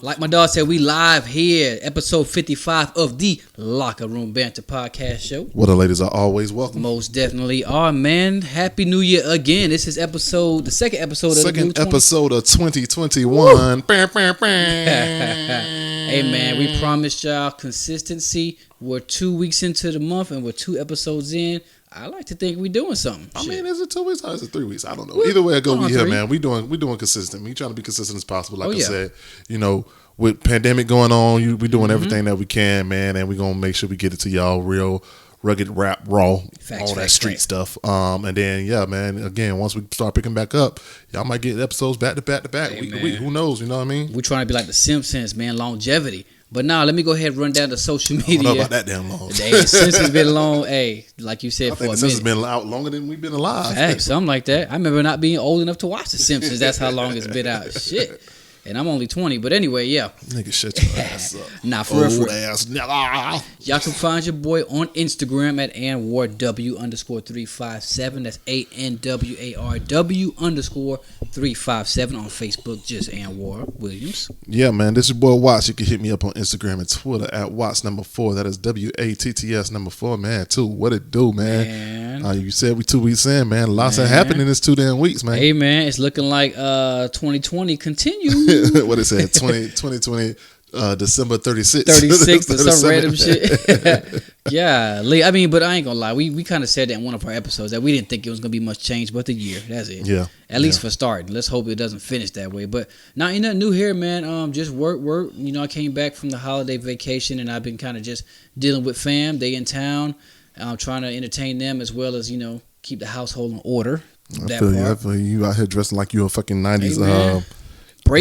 Like my dog said, we live here, episode 55 of the Locker Room Banter podcast show. Well, the ladies are always welcome. Most definitely are, man. Happy New Year again. This is the second episode of the new episode of 2021. Hey, man, we promised y'all consistency. We're 2 weeks into the month and we're 2 episodes in. I like to think we're doing something. I mean, is it 2 weeks or is it 3 weeks? I don't know. Either way it go, we here, man. We doing consistent. We trying to be consistent as possible. Like I said, you know, with pandemic going on, we doing everything that we can, man, and we gonna make sure we get it to y'all real rugged, rap, raw, all that street stuff. And then man, again, once we start picking back up, y'all might get episodes back to back to back, week to week. Who knows? You know what I mean? We're trying to be like the Simpsons, man, longevity. But now, let me go ahead and run down the social media. I don't know about that damn long. Hey, since it's been long, like you said, I think the Simpsons been out longer than we've been alive. Hey, something like that. I remember not being old enough to watch the Simpsons. That's how long it's been out. Shit. And I'm only 20, but anyway, yeah. Nigga, shut your ass up. Nah, for real. Old ass nigga. Y'all can find your boy on Instagram at AnwarW_357. That's ANWARW_357. On Facebook, just Anwar Williams. Yeah, man. This is your boy Watts. You can hit me up on Instagram and Twitter at Watts4. That is WATTS4, man. Too. What it do, man? You said we 2 weeks in, man. Lots have happened in this 2 damn weeks, man. Hey, man. It's looking like 2020 continues. What it said, 2020, December 36th. 36th or some random shit. Yeah, I mean, but I ain't gonna lie. We kind of said that in one of our episodes that we didn't think it was gonna be much change, but the year. That's it. Yeah. At least for starting. Let's hope it doesn't finish that way. But now, ain't nothing new here, man. Just work. You know, I came back from the holiday vacation and I've been kind of just dealing with fam. They in town. I'm trying to entertain them as well as, you know, keep the household in order. I feel you out here dressing like you a fucking 90s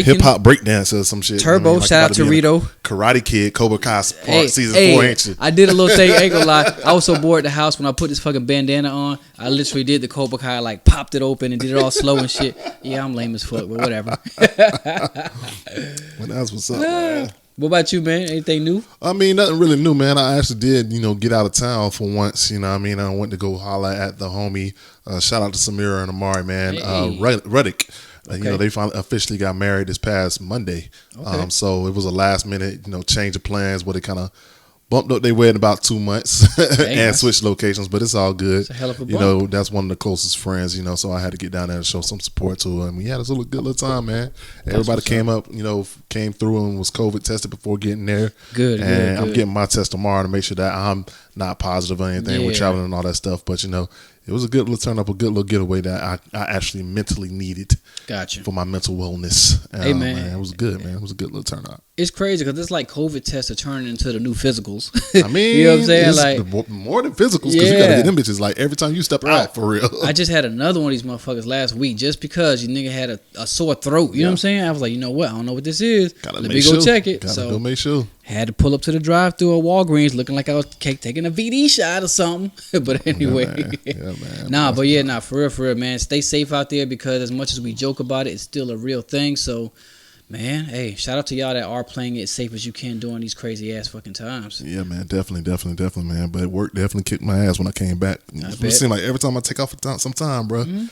hip hop breakdancer or some shit. Turbo, like shout out to Rito. Karate Kid, Cobra Kai season 4 ancient. I did a little thing, ain't gonna lie. I was so bored at the house when I put this fucking bandana on. I literally did the Cobra Kai, like popped it open and did it all slow and shit. Yeah, I'm lame as fuck, but whatever. Well, that's what's up, man. What about you, man? Anything new? I mean, nothing really new, man. I actually did, you know, get out of town for once. You know what I mean? I went to go holler at the homie. Shout out to Samira and Amari, man. Hey. Ruddick. Okay. You know, they finally officially got married this past Monday. Okay. So it was a last minute, you know, change of plans where they kind of bumped up their wedding about 2 months and switched locations, but it's all good. It's a hell of a bump. You know, that's one of the closest friends, you know, so I had to get down there and show some support to her. And we had a good little time, man. Everybody came up, you know, came through and was COVID tested before getting there. Good. I'm getting my test tomorrow to make sure that I'm not positive or anything with traveling and all that stuff. But, you know, it was a good little turn up, a good little getaway that I actually mentally needed. Gotcha. For my mental wellness. Hey, man. It was good, man. It was a good little turnout. It's crazy because it's like COVID tests are turning into the new physicals. I mean, you know what I'm saying? It's like more than physicals because you got to get them bitches like every time you step out for real. I just had another one of these motherfuckers last week just because you nigga had a sore throat. You know what I'm saying? I was like, you know what? I don't know what this is. Let me go check it. Gotta go make sure. Had to pull up to the drive-thru at Walgreens looking like I was taking a VD shot or something. But anyway. Man. For real, man. Stay safe out there because as much as we joke about it, it's still a real thing. So, man, hey, shout out to y'all that are playing it as safe as you can during these crazy-ass fucking times. Yeah, man. Definitely, man. But work definitely kicked my ass when I came back. It seemed like every time I take off some time, bro. Mm-hmm.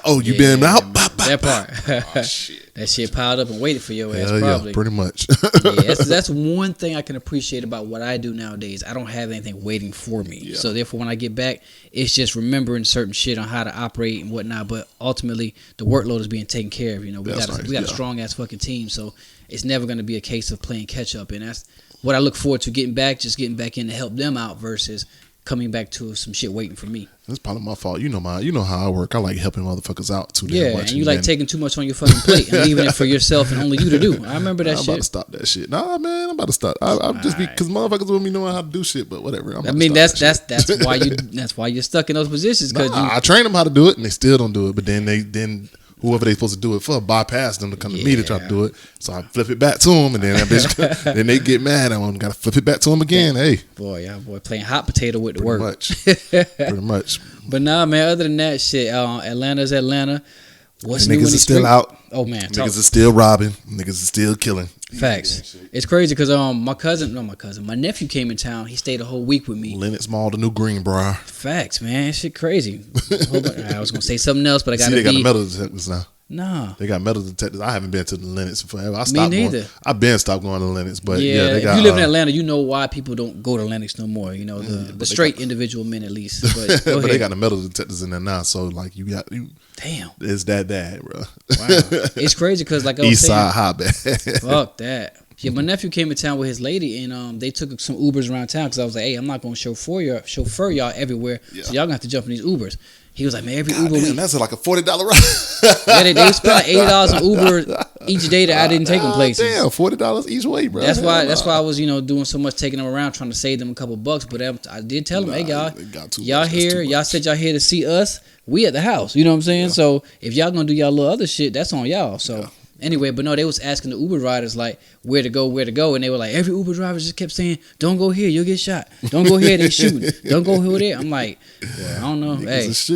Oh, you been out? That part. Oh, shit. That shit piled up and waited for your ass, probably. Yeah, pretty much. That's one thing I can appreciate about what I do nowadays. I don't have anything waiting for me. Yeah. So, therefore, when I get back, it's just remembering certain shit on how to operate and whatnot. But ultimately, the workload is being taken care of. You know, we got a strong-ass fucking team. So, it's never going to be a case of playing catch-up. And that's what I look forward to getting back in to help them out versus coming back to some shit waiting for me. That's probably my fault. You know how I work. I like helping motherfuckers out too damn much. And you like taking too much on your fucking plate and leaving it for yourself and only you to do. I remember that shit. I'm about to stop that shit. Nah, man, I'm about to stop. I'm just because motherfuckers with me knowing how to do shit, but whatever. That's why you're stuck in those positions. I train them how to do it and they still don't do it. But then whoever they supposed to do it for bypass them to come to me to try to do it. So I flip it back to them, and then that bitch, then they get mad. I got to flip it back to them again. Hey, boy, playing hot potato with the work. Pretty much. But nah, man. Other than that shit, Atlanta's Atlanta. What's new? Niggas are still out. Oh man, niggas are still robbing. Niggas are still killing. Facts. It's crazy because my nephew came in town. He stayed a whole week with me. Lenox Mall, the new Greenbrier. Facts, man. Shit crazy. I was gonna say something else, but I got. They got the metal detectors now. Nah, they got metal detectors. I haven't been to the Lenox forever. Me neither. I've stopped going to Lenox, but yeah, they got. If you live in Atlanta, you know why people don't go to Lenox no more. You know the straight individual men at least. But, but they got the metal detectors in there now, so like you. Damn, it's that bad, bro. Wow, it's crazy because like I was East saying, Side hotbed. Fuck that. Yeah, my nephew came in town with his lady, and they took some Ubers around town because I was like, hey, I'm not gonna chauffeur y'all everywhere, so y'all gonna have to jump in these Ubers. He was like, man, every Uber damn, that's like a $40 ride. Yeah, they spent like $80 on Uber each day that I didn't take them places. Damn, $40 each way, bro. That's why I was doing so much taking them around trying to save them a couple bucks. But I did tell them, hey y'all here, y'all said y'all here to see us. We at the house, you know what I'm saying? Yeah. So if y'all gonna do y'all little other shit, that's on y'all. So. Yeah. Anyway, but no, they was asking the Uber riders like where to go, and they were like, every Uber driver just kept saying, "Don't go here, you'll get shot. Don't go here, they shooting. Don't go over there." I'm like, well, I don't know. Hey, it's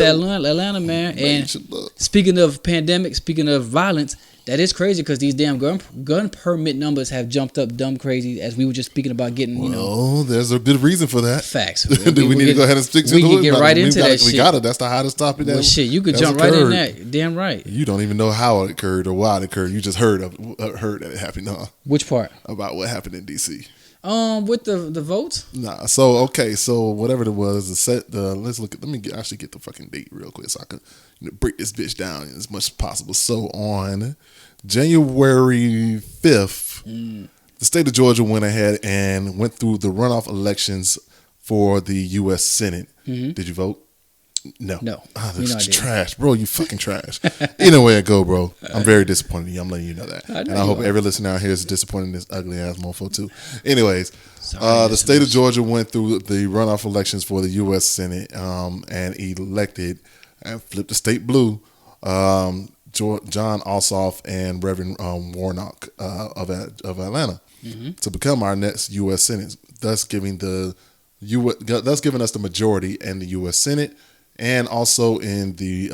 Atlanta, man. And speaking of pandemic, speaking of violence, that is crazy because these damn gun permit numbers have jumped up dumb crazy as we were just speaking about getting, Oh, there's a good reason for that. Facts. Do we need to go ahead and stick to it? We can get right into that shit. We got it. That's the hottest topic. Well, shit, you could jump right in that. Damn right. You don't even know how it occurred or why it occurred. You just heard that it happened, huh? Which part? About what happened in D.C. With the votes? Nah. So whatever it was, let me actually get the fucking date real quick so I can break this bitch down as much as possible. So on January 5th, the state of Georgia went ahead and went through the runoff elections for the U.S. Senate. Mm-hmm. Did you vote? No. That's trash, bro. You fucking trash. Either way it go, bro. I'm very disappointed in you. I'm letting you know that. I hope every listener out here is disappointed in this ugly ass mofo too. Anyways, the state of Georgia went through the runoff elections for the U.S. Senate and elected and flipped the state blue John Ossoff and Reverend Warnock of Atlanta to become our next U.S. Senate, thus giving us the majority in the U.S. Senate and also in the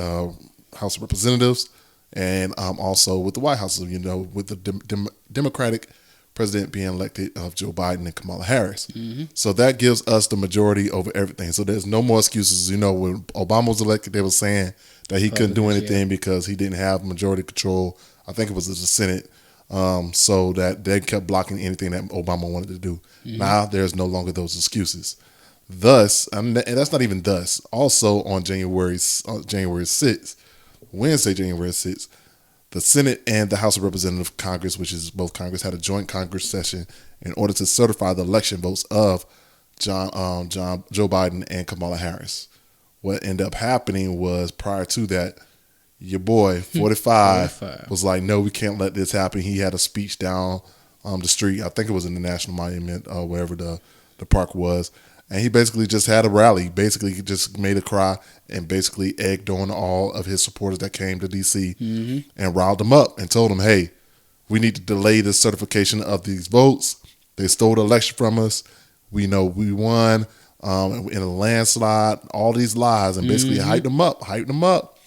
House of Representatives and also with the White House, with the Democratic president being elected of Joe Biden and Kamala Harris. Mm-hmm. So that gives us the majority over everything. So there's no more excuses. When Obama was elected, they were saying that he couldn't do anything because he didn't have majority control. I think it was the Senate. So that they kept blocking anything that Obama wanted to do. Mm-hmm. Now there's no longer those excuses. Thus, and that's not even thus. Also on January 6th, Wednesday, January 6th, the Senate and the House of Representatives Congress, which is both Congress, had a joint Congress session in order to certify the election votes of Joe Biden and Kamala Harris. What ended up happening was prior to that, your boy 45 was like, no, we can't let this happen. He had a speech down the street. I think it was in the National Monument, wherever the park was. And he basically just had a rally, basically just made a cry and basically egged on all of his supporters that came to D.C. And riled them up and told them, hey, we need to delay the certification of these votes. They stole the election from us. We know we won in a landslide, all these lies, and basically hyped them up.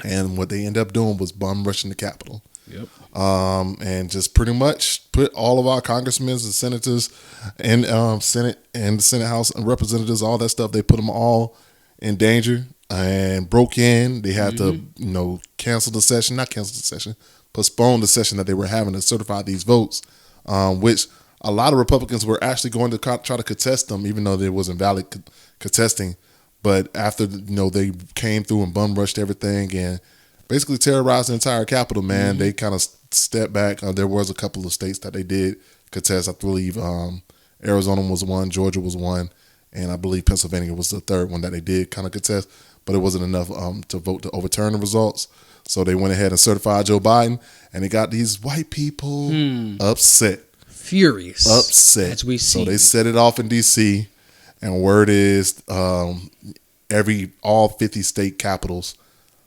And what they ended up doing was bum rushing the Capitol. Yep. And just pretty much put all of our congressmen and senators and Senate and the Senate House and representatives, all that stuff, they put them all in danger and broke in. They had to, postpone the session that they were having to certify these votes, which a lot of Republicans were actually going to try to contest them, even though there wasn't valid contesting. But after, they came through and bum rushed everything and basically terrorized the entire Capitol, man. They kind of stepped back. There was a couple of states that they did contest. I believe Arizona was one, Georgia was one, and I believe Pennsylvania was the third one that they did kind of contest. But it wasn't enough to vote to overturn the results. So they went ahead and certified Joe Biden, and they got these white people upset. Furious. Upset. As we see. So they set it off in D.C., and word is all 50 state capitals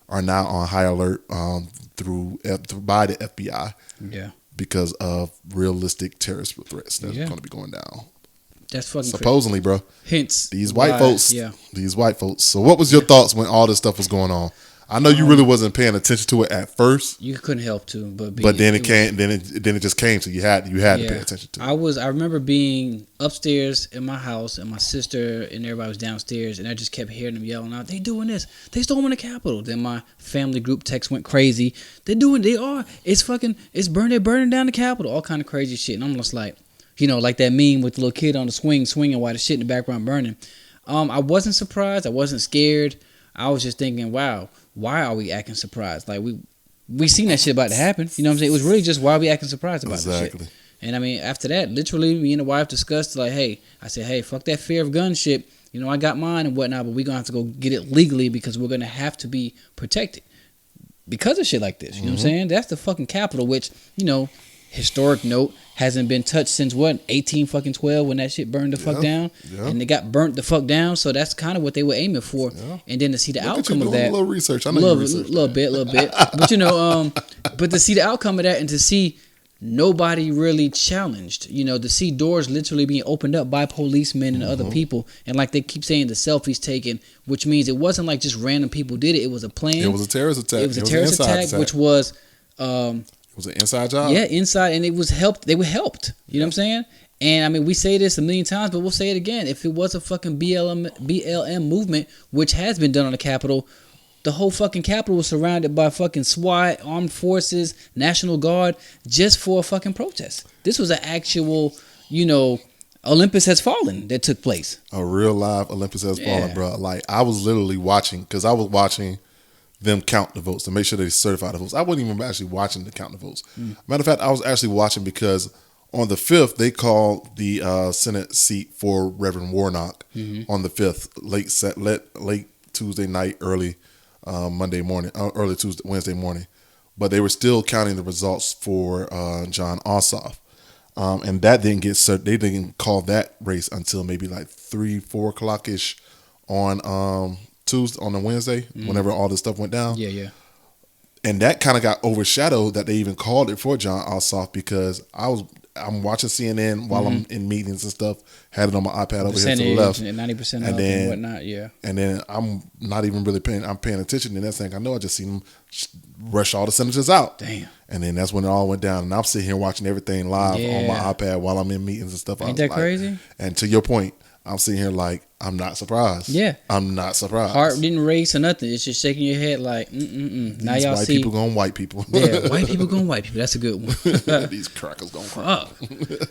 are now on high alert by the FBI because of realistic terrorist threats that's going to be going down. That's fucking supposedly, crazy. Bro. Hence these white folks. Yeah. These white folks. So what was your thoughts when all this stuff was going on? I know you really wasn't paying attention to it at first. You couldn't help to, but then it came. Then it just came. So you had to pay attention to it. I remember being upstairs in my house, and my sister and everybody was downstairs, and I just kept hearing them yelling out, "They doing this! They storming the Capitol!" Then my family group text went crazy. They are. It's burning. They're burning down the Capitol. All kind of crazy shit. And I'm just like, like that meme with the little kid on the swinging while the shit in the background burning. I wasn't surprised. I wasn't scared. I was just thinking, wow, why are we acting surprised? Like we seen that shit about to happen. You know what I'm saying? It was really just why are we acting surprised about this shit. And I mean, after that, literally, me and the wife discussed like, I said, hey, fuck that fear of gun shit. I got mine and whatnot, but we're gonna have to go get it legally because we're gonna have to be protected because of shit like this. You know what I'm saying? That's the fucking Capitol, which historic note, hasn't been touched since 1812 when that shit burned the fuck down, and they got burnt the fuck down. So that's kind of what they were aiming for, and then to see the outcome of that. A little research, I know you researched little bit, but but to see the outcome of that and to see nobody really challenged, to see doors literally being opened up by policemen and other people, and like they keep saying, the selfies taken, which means it wasn't like just random people did it. It was a plan. It was a terrorist attack. It was a terrorist attack, which was. It was an inside job. Yeah, inside, and it was helped. They were helped. You know what I'm saying? And I mean, we say this a million times, but we'll say it again. If it was a fucking BLM movement, which has been done on the Capitol, the whole fucking Capitol was surrounded by fucking SWAT, armed forces, National Guard, just for a fucking protest. This was an actual, Olympus Has Fallen that took place. A real live Olympus Has Fallen, bro. Like, I was literally watching, because I was watching them count the votes to make sure they certify the votes. I wasn't even actually watching to count the votes. Matter of fact, I was actually watching because on the 5th, they called the Senate seat for Reverend Warnock on the 5th, late Tuesday night, early Monday morning, early Wednesday morning. But they were still counting the results for John Ossoff. And that didn't they didn't call that race until maybe like 3-4 o'clock-ish on Tuesday, on a Wednesday, whenever all this stuff went down. Yeah. And that kind of got overshadowed that they even called it for John Ossoff, because I'm watching CNN while I'm in meetings and stuff, had it on my iPad over here to the left. And 90% up and whatnot, yeah. And then I'm not even really paying attention. And that's thing I know, I just seen them rush all the senators out. Damn. And then that's when it all went down. And I'm sitting here watching everything live on my iPad while I'm in meetings and stuff. Ain't that crazy? And to your point, I'm sitting here like, I'm not surprised. Yeah. I'm not surprised. Heart didn't race or nothing. It's just shaking your head like, Now y'all white see. People going white people. Yeah, white people going white people. That's a good one. These crackers going crack.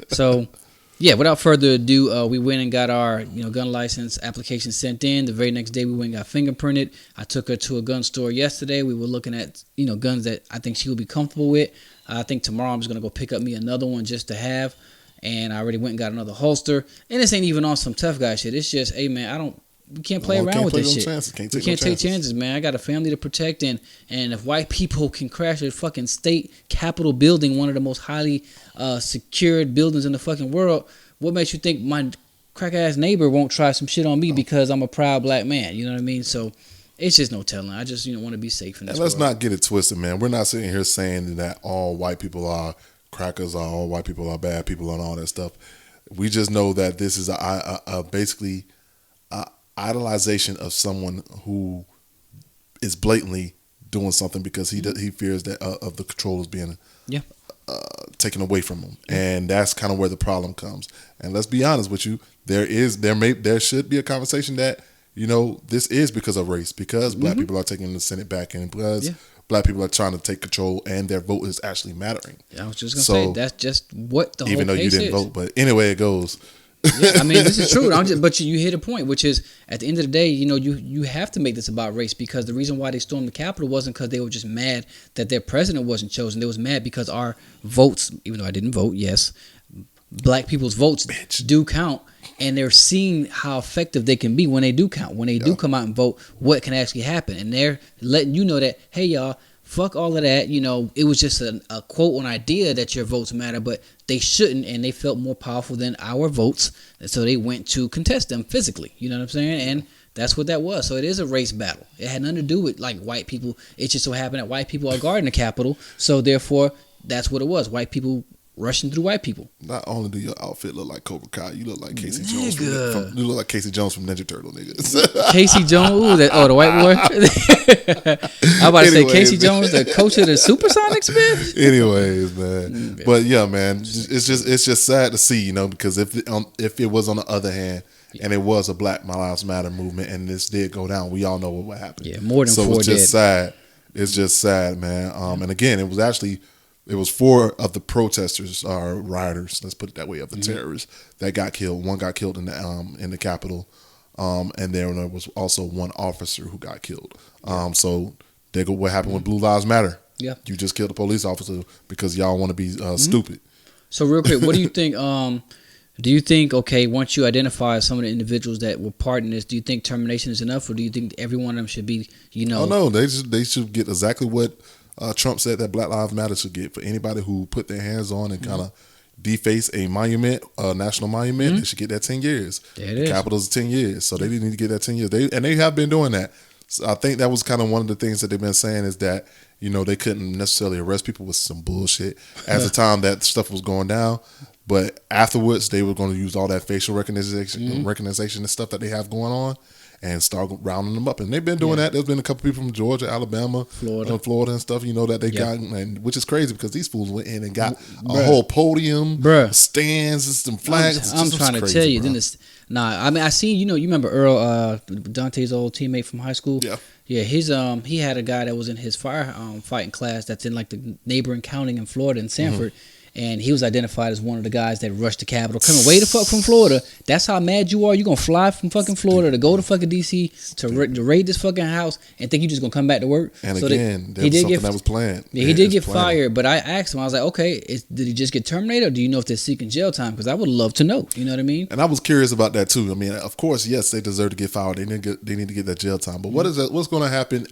So, yeah, without further ado, we went and got our gun license application sent in. The very next day, we went and got fingerprinted. I took her to a gun store yesterday. We were looking at guns that I think she would be comfortable with. I think tomorrow I'm just going to go pick up me another one just to have. And I already went and got another holster. And this ain't even on some tough guy shit. It's just, hey, man, we can't play around with this shit. We can't take chances, man. I got a family to protect. And if white people can crash a fucking state capitol building, one of the most highly secured buildings in the fucking world, what makes you think my crack-ass neighbor won't try some shit on me because I'm a proud black man? You know what I mean? So it's just no telling. I just want to be safe in this world. Let's not get it twisted, man. We're not sitting here saying that all white people are crackers, or all white people are bad people, and all that stuff. We just know that this is basically a idolization of someone who is blatantly doing something because he fears that of the control is being taken away from him, and that's kind of where the problem comes. And let's be honest with you, there should be a conversation that this is because of race, because black people are taking the Senate back, and because black people are trying to take control, and their vote is actually mattering. I was just gonna say that's just what the whole even though you didn't vote, but anyway, it goes. Yeah, I mean, this is true. But you hit a point, which is at the end of the day, you have to make this about race, because the reason why they stormed the Capitol wasn't because they were just mad that their president wasn't chosen. They was mad because our votes, even though I didn't vote, yes, black people's votes do count, and they're seeing how effective they can be when they do count. When they do come out and vote, what can actually happen, and they're letting you know that, hey, y'all, fuck all of that. It was just a quote, an idea that your votes matter, but they shouldn't, and they felt more powerful than our votes, and so they went to contest them physically. You know what I'm saying? And that's what that was. So it is a race battle. It had nothing to do with like white people. It just so happened that white people are guarding the Capitol, so therefore that's what it was. White people rushing through white people. Not only do your outfit look like Cobra Kai, you look like Casey Jones. You look like Casey Jones from Ninja Turtle, nigga. Casey Jones, the white boy. I'm about to say Casey Jones, the coach of the Supersonics, man. Anyways, man. But yeah, man, it's just sad to see, you know, because if it was on the other hand, and it was a Black Lives Matter movement, and this did go down, we all know what happened. Yeah, more than 4 dead. So it's just sad. It's just sad, man. And again, it was 4 of the protesters or rioters, let's put it that way, of the terrorists that got killed. One got killed in the Capitol, and there was also 1 officer who got killed. So there go what happened with Blue Lives Matter. Yeah, you just killed a police officer because y'all want to be stupid. So real quick, what do you think? Do you think, okay, once you identify some of the individuals that were part in this, do you think termination is enough, or do you think every one of them should be, you know? Oh no, they should get exactly what Trump said that Black Lives Matter should get. For anybody who put their hands on and kind of deface a monument, a national monument, they should get that 10 years. There it is. Capitol's 10 years, so they didn't need to get that 10 years. They have been doing that. So I think that was kind of one of the things that they've been saying is that, you know, they couldn't necessarily arrest people with some bullshit at the time that stuff was going down. But afterwards, they were going to use all that facial recognition and stuff that they have going on and start rounding them up. And they've been doing that. There's been a couple people from Georgia, Alabama, Florida and stuff, you know, that they got, and which is crazy because these fools went in and got a whole podium, stands, and some flags. I'm trying to tell you. I mean, I seen, you know, you remember Earl, Dante's old teammate from high school? Yeah. Yeah, he had a guy that was in his fighting class that's in like the neighboring county in Florida in Sanford. And he was identified as one of the guys that rushed the Capitol, coming way the fuck from Florida. That's how mad you are. You gonna fly from fucking Florida to go to fucking DC to raid this fucking house and think you just gonna come back to work. And so again, that was something that was planned. Yeah, he did get fired, but I asked him. I was like, okay, did he just get terminated, or do you know if they're seeking jail time? Because I would love to know. You know what I mean? And I was curious about that too. I mean, of course, yes, they deserve to get fired. They need to get that jail time. But what is that? What's going to happen?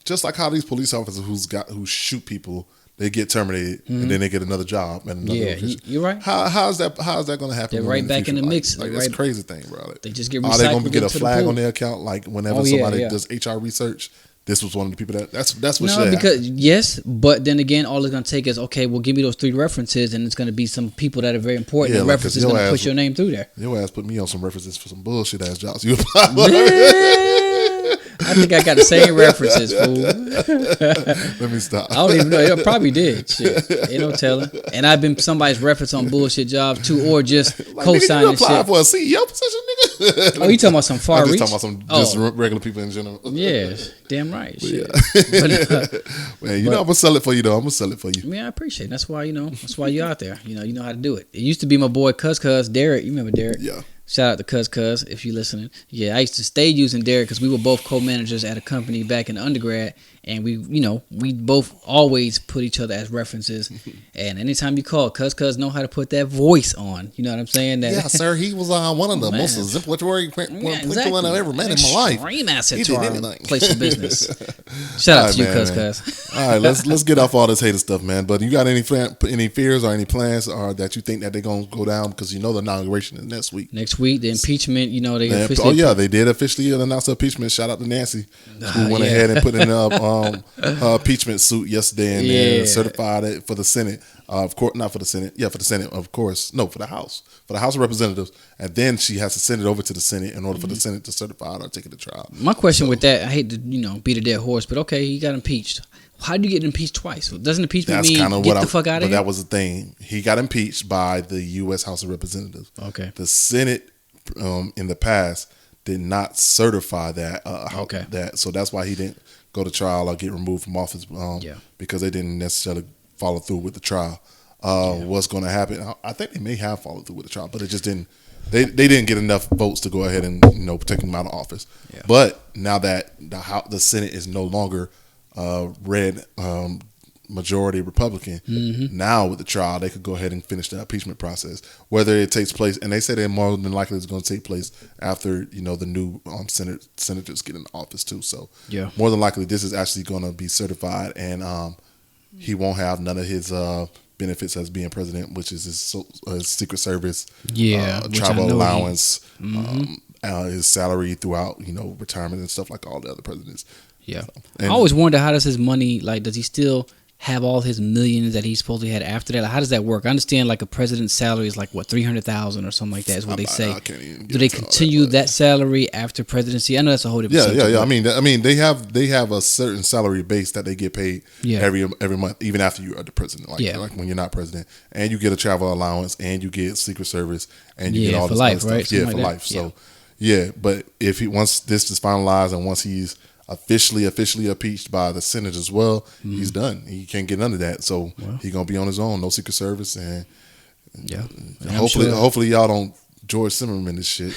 Just like how these police officers who shoot people, they get terminated and then they get another job and another position. You're right. How's that going to happen? They're right back in the mix. Like that's a crazy thing, bro. Like, they just get recycled. Are they going to get a flag on their account? Like whenever somebody does HR research, this was one of the people that's what should happen. Because yes, but then again, all it's going to take is okay. Well, give me those 3 references, and it's going to be some people that are very important. The reference is going to push your name through there. Your ass put me on some references for some bullshit ass jobs you applied. I think I got the same references, fool. Let me stop. I don't even know. It probably did. Shit. Ain't no telling. And I've been somebody's reference on bullshit jobs too, or just like, co-signing shit. You applied for a CEO position, nigga? Oh, you talking about some far reach? I'm just talking about some just regular people in general. Yeah, damn right. Shit. Yeah. Man, know I'm gonna sell it for you though. I'm gonna sell it for you. Man, I appreciate it. That's why you're out there. You know how to do it. It used to be my boy Cuz Derek. You remember Derek? Yeah. Shout out to Cuz if you're listening. Yeah, I used to stay using Derek because we were both co-managers at a company back in undergrad, and we both always put each other as references. And anytime you call, Cuz know how to put that voice on. You know what I'm saying? Yeah, sir. He was one of the most exemplary people I've ever met in my life. Extreme asset to our place of business. Shout out to you, Cuz. All right, let's get off all this hater stuff, man. But you got any fears or any plans or that you think that they're gonna go down because you know the inauguration is next week. Next week, the impeachment, they officially... Oh, yeah, they did officially announce the impeachment. Shout out to Nancy, who went ahead and put in her impeachment suit yesterday and certified it for the Senate. Of course, not for the Senate. Yeah, for the Senate, of course. No, for the House. For the House of Representatives. And then she has to send it over to the Senate in order for the Senate to certify it or take it to trial. My question with that, I hate to, beat a dead horse, but okay, he got impeached. How do you get impeached twice? Doesn't impeachment mean get the fuck out of here? That was the thing. He got impeached by the U.S. House of Representatives. Okay. The Senate, in the past, did not certify that. That, so that's why he didn't go to trial or get removed from office because they didn't necessarily follow through with the trial. What's going to happen? I think they may have followed through with the trial, but it just didn't. They didn't get enough votes to go ahead and take him out of office. Yeah. But now that the Senate is no longer red majority Republican, now with the trial they could go ahead and finish the impeachment process. Whether it takes place, and they say that more than likely it's going to take place after the new senators get in office too. So more than likely this is actually going to be certified, and he won't have none of his benefits as being president, which is his Secret Service, travel allowance, his salary throughout, retirement and stuff like all the other presidents. Yeah, so, I always wonder, how does his money, does he still have all his millions that he supposedly had after that? Like, how does that work? I understand like a president's salary is like what, 300,000 or something like that is what they say. I can't even do they continue that salary after presidency? I know that's a whole different subject. Yeah. I mean, they have a certain salary base that they get paid every month, even after you are the president. Like when you're not president, and you get a travel allowance, and you get Secret Service, and you get all this other stuff. Right? Yeah, for life. So but if once this is finalized and once he's officially impeached by the Senate as well, he's done. He can't get under that, so he's gonna be on his own. No Secret Service, and hopefully y'all don't George Zimmerman this shit.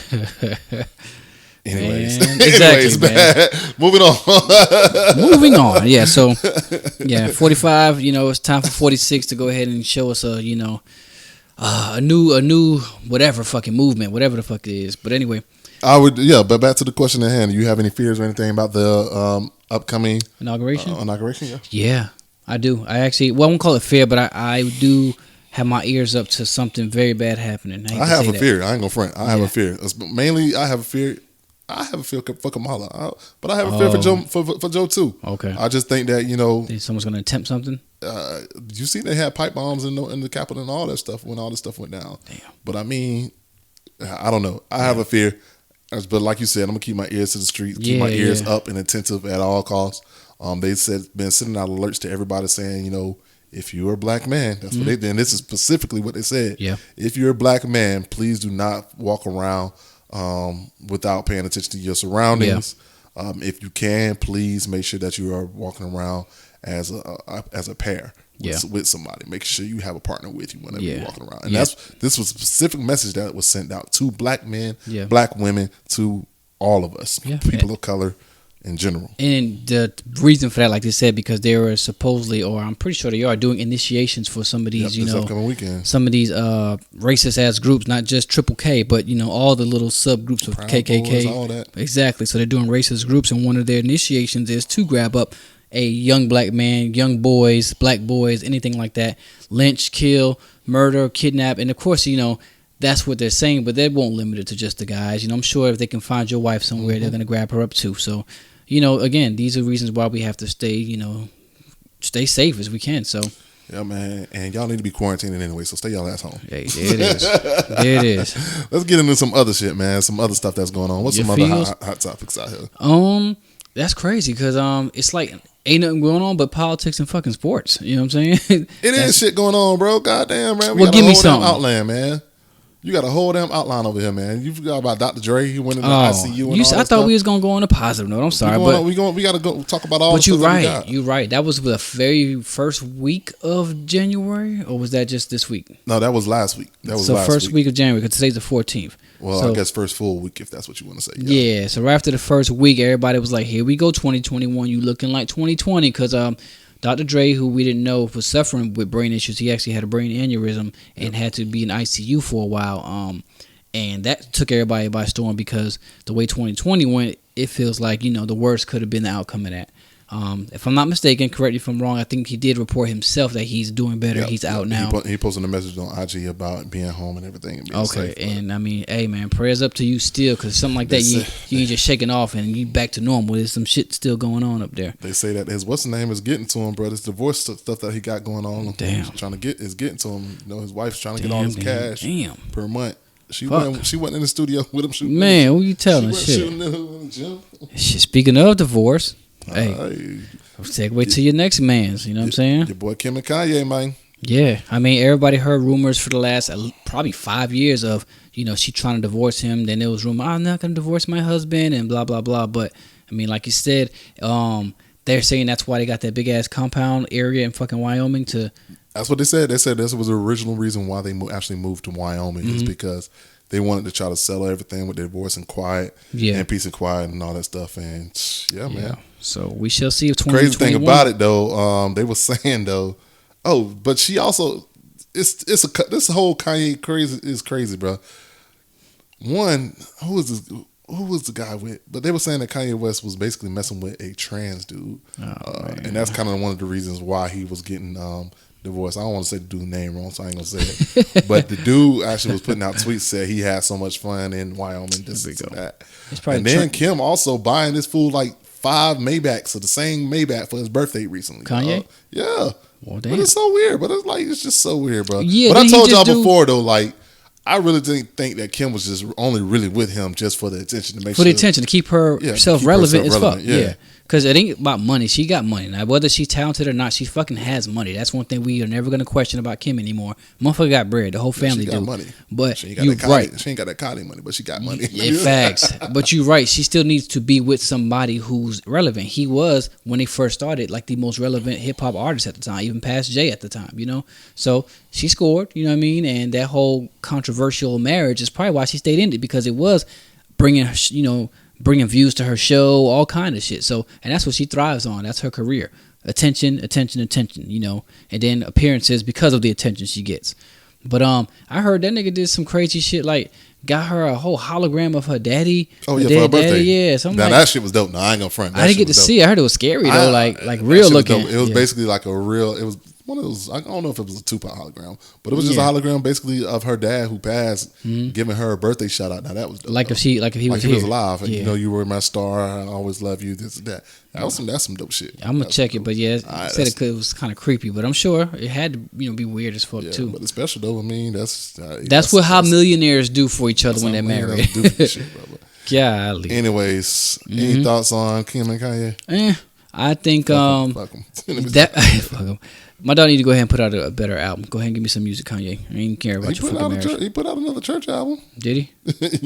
Anyways, man. Moving on. Yeah, so 45. It's time for 46 to go ahead and show us a new whatever fucking movement, whatever the fuck it is. But anyway. But back to the question at hand. Do you have any fears or anything about the upcoming inauguration? Yeah, I do. I actually, I won't call it fear, but I do have my ears up to something very bad happening. I have a fear. I ain't gonna front. I have a fear. Mainly, I have a fear. for Kamala, but I have a fear for Joe too. Okay. I just think that think someone's gonna attempt something. You see, they had pipe bombs in the Capitol and all that stuff when all this stuff went down. Damn. But I mean, I don't know. I have a fear. But like you said, I'm gonna keep my ears to the streets, keep my ears up and attentive at all costs. They been sending out alerts to everybody saying, if you're a black man, that's what they did. And this is specifically what they said. Yeah. If you're a black man, please do not walk around without paying attention to your surroundings. Yeah. If you can, please make sure that you are walking around as a pair. With somebody, make sure you have a partner with you whenever you're walking around. And this was a specific message that was sent out to black men, black women, to all of us, people of color in general. And the reason for that, like they said, because they were supposedly, or I'm pretty sure they are, doing initiations for some of these, this upcoming weekend. Some of these racist ass groups, not just Triple K, but all the little subgroups of KKK. Boys, all that. Exactly. So they're doing racist groups, and one of their initiations is to grab up a young black man, young boys, black boys, anything like that, lynch, kill, murder, kidnap, and of course, that's what they're saying, but they won't limit it to just the guys. I'm sure if they can find your wife somewhere, they're going to grab her up too. So, again, these are reasons why we have to stay safe as we can. So. Yeah, man, and y'all need to be quarantining anyway, so stay y'all ass home. Hey, there it is. There it is. Let's get into some other shit, man. Some other stuff that's going on. What's some other hot topics out here? That's crazy because it's like ain't nothing going on but politics and fucking sports. You know what I'm saying? It is shit going on, bro. Goddamn, man. Well, give me some outline, man. You got a whole damn outline over here, man. You forgot about Dr. Dre. He went in the ICU and all that I thought we was gonna go on a positive note. I'm sorry, we gotta go talk about all. But you're right. You're right. That was the very first week of January, or was that just this week? No, that was last week. First week of January because today's the 14th. Well, I guess first full week, if that's what you want to say. Yeah. So right after the first week, everybody was like, "Here we go, 2021. You looking like 2020?" Because Dr. Dre, who we didn't know was suffering with brain issues, he actually had a brain aneurysm and had to be in ICU for a while. And that took everybody by storm because the way 2020 went, it feels like, the worst could have been the outcome of that. If I'm not mistaken, correct me if I'm wrong, I think he did report himself that he's doing better. He's out now. He posted a message on IG about being home and everything. And being safe, and I mean, hey man, prayers up to you still, because something like that, you ain't just shaking off and you back to normal. There's some shit still going on up there. They say that his name is getting to him, bro. This divorce stuff that he got going on. Damn. Is getting to him. His wife's trying to get all his cash per month. She went in the studio with him shooting. Man, who you telling? Shit. Speaking of divorce, hey, segue to your next man's. You know what I'm saying? Your boy Kim and Kanye, man. Yeah, I mean, everybody heard rumors for the last probably 5 years of, she trying to divorce him. Then there was rumor, I'm not going to divorce my husband and blah, blah, blah. But, I mean, like you said, they're saying that's why they got that big-ass compound area in fucking Wyoming to... That's what they said. They said this was the original reason why they actually moved to Wyoming is because they wanted to try to settle everything with their divorce and quiet and peace and quiet and all that stuff. And, man. So, we shall see if 2021... The crazy thing about it, though, they were saying, though, but she also, this whole Kanye crazy is crazy, bro. One, who was the guy with? But they were saying that Kanye West was basically messing with a trans dude, and that's kind of one of the reasons why he was getting divorced. I don't want to say the dude's name wrong, so I ain't gonna say it. But the dude actually was putting out tweets said he had so much fun in Wyoming, this and that. And then Kim also buying this fool like 5 Maybachs of the same Maybach for his birthday recently. Kanye? Yeah. Well, damn. But it's so weird. But it's just so weird, bro. Yeah, but I told y'all before though, like, I really didn't think that Kim was just only really with him just for the attention to make for the attention to keep herself relevant as fuck. Yeah. Because it ain't about money. She got money. Now, whether she's talented or not, she fucking has money. That's one thing we are never going to question about Kim anymore. Motherfucker got bread. The whole family she got do. Money. But you're right. She ain't got that Kylie money, but she got money. In facts. But you're right. She still needs to be with somebody who's relevant. He was, when they first started, like the most relevant hip-hop artist at the time, even past Jay at the time, you know? So she scored, you know what I mean? And that whole controversial marriage is probably why she stayed in it, because it was bringing, you know, bringing views to her show, all kind of shit. So, and that's what she thrives on. That's her career. Attention, you know, and then appearances because of the attention she gets. But I heard that nigga did some crazy shit, like got her a whole hologram of her daddy. Oh yeah, for her birthday. Yeah, something now like that shit was dope. No, I ain't gonna front. I didn't get to see it. I heard it was scary though, like real looking. It was basically like a real. It was one of those. I don't know if it was a Tupac hologram, but it was just a hologram basically of her dad who passed, giving her a birthday shout out. Now that was dope, like if he was alive. And, you know, you were my star. I always love you. This and that. That's some dope shit. I'm gonna check it, but yeah, said it was kind of creepy, but I'm sure it had to be weird as fuck too. But it's special though. I mean, that's how millionaires do for each other when they're married. Golly. Anyways, any thoughts on Kim and Kanye? I think fuck him. My dog need to go ahead and put out a better album. Go ahead and give me some music, Kanye. I ain't care about your fucking marriage. He put out another church album. Did he?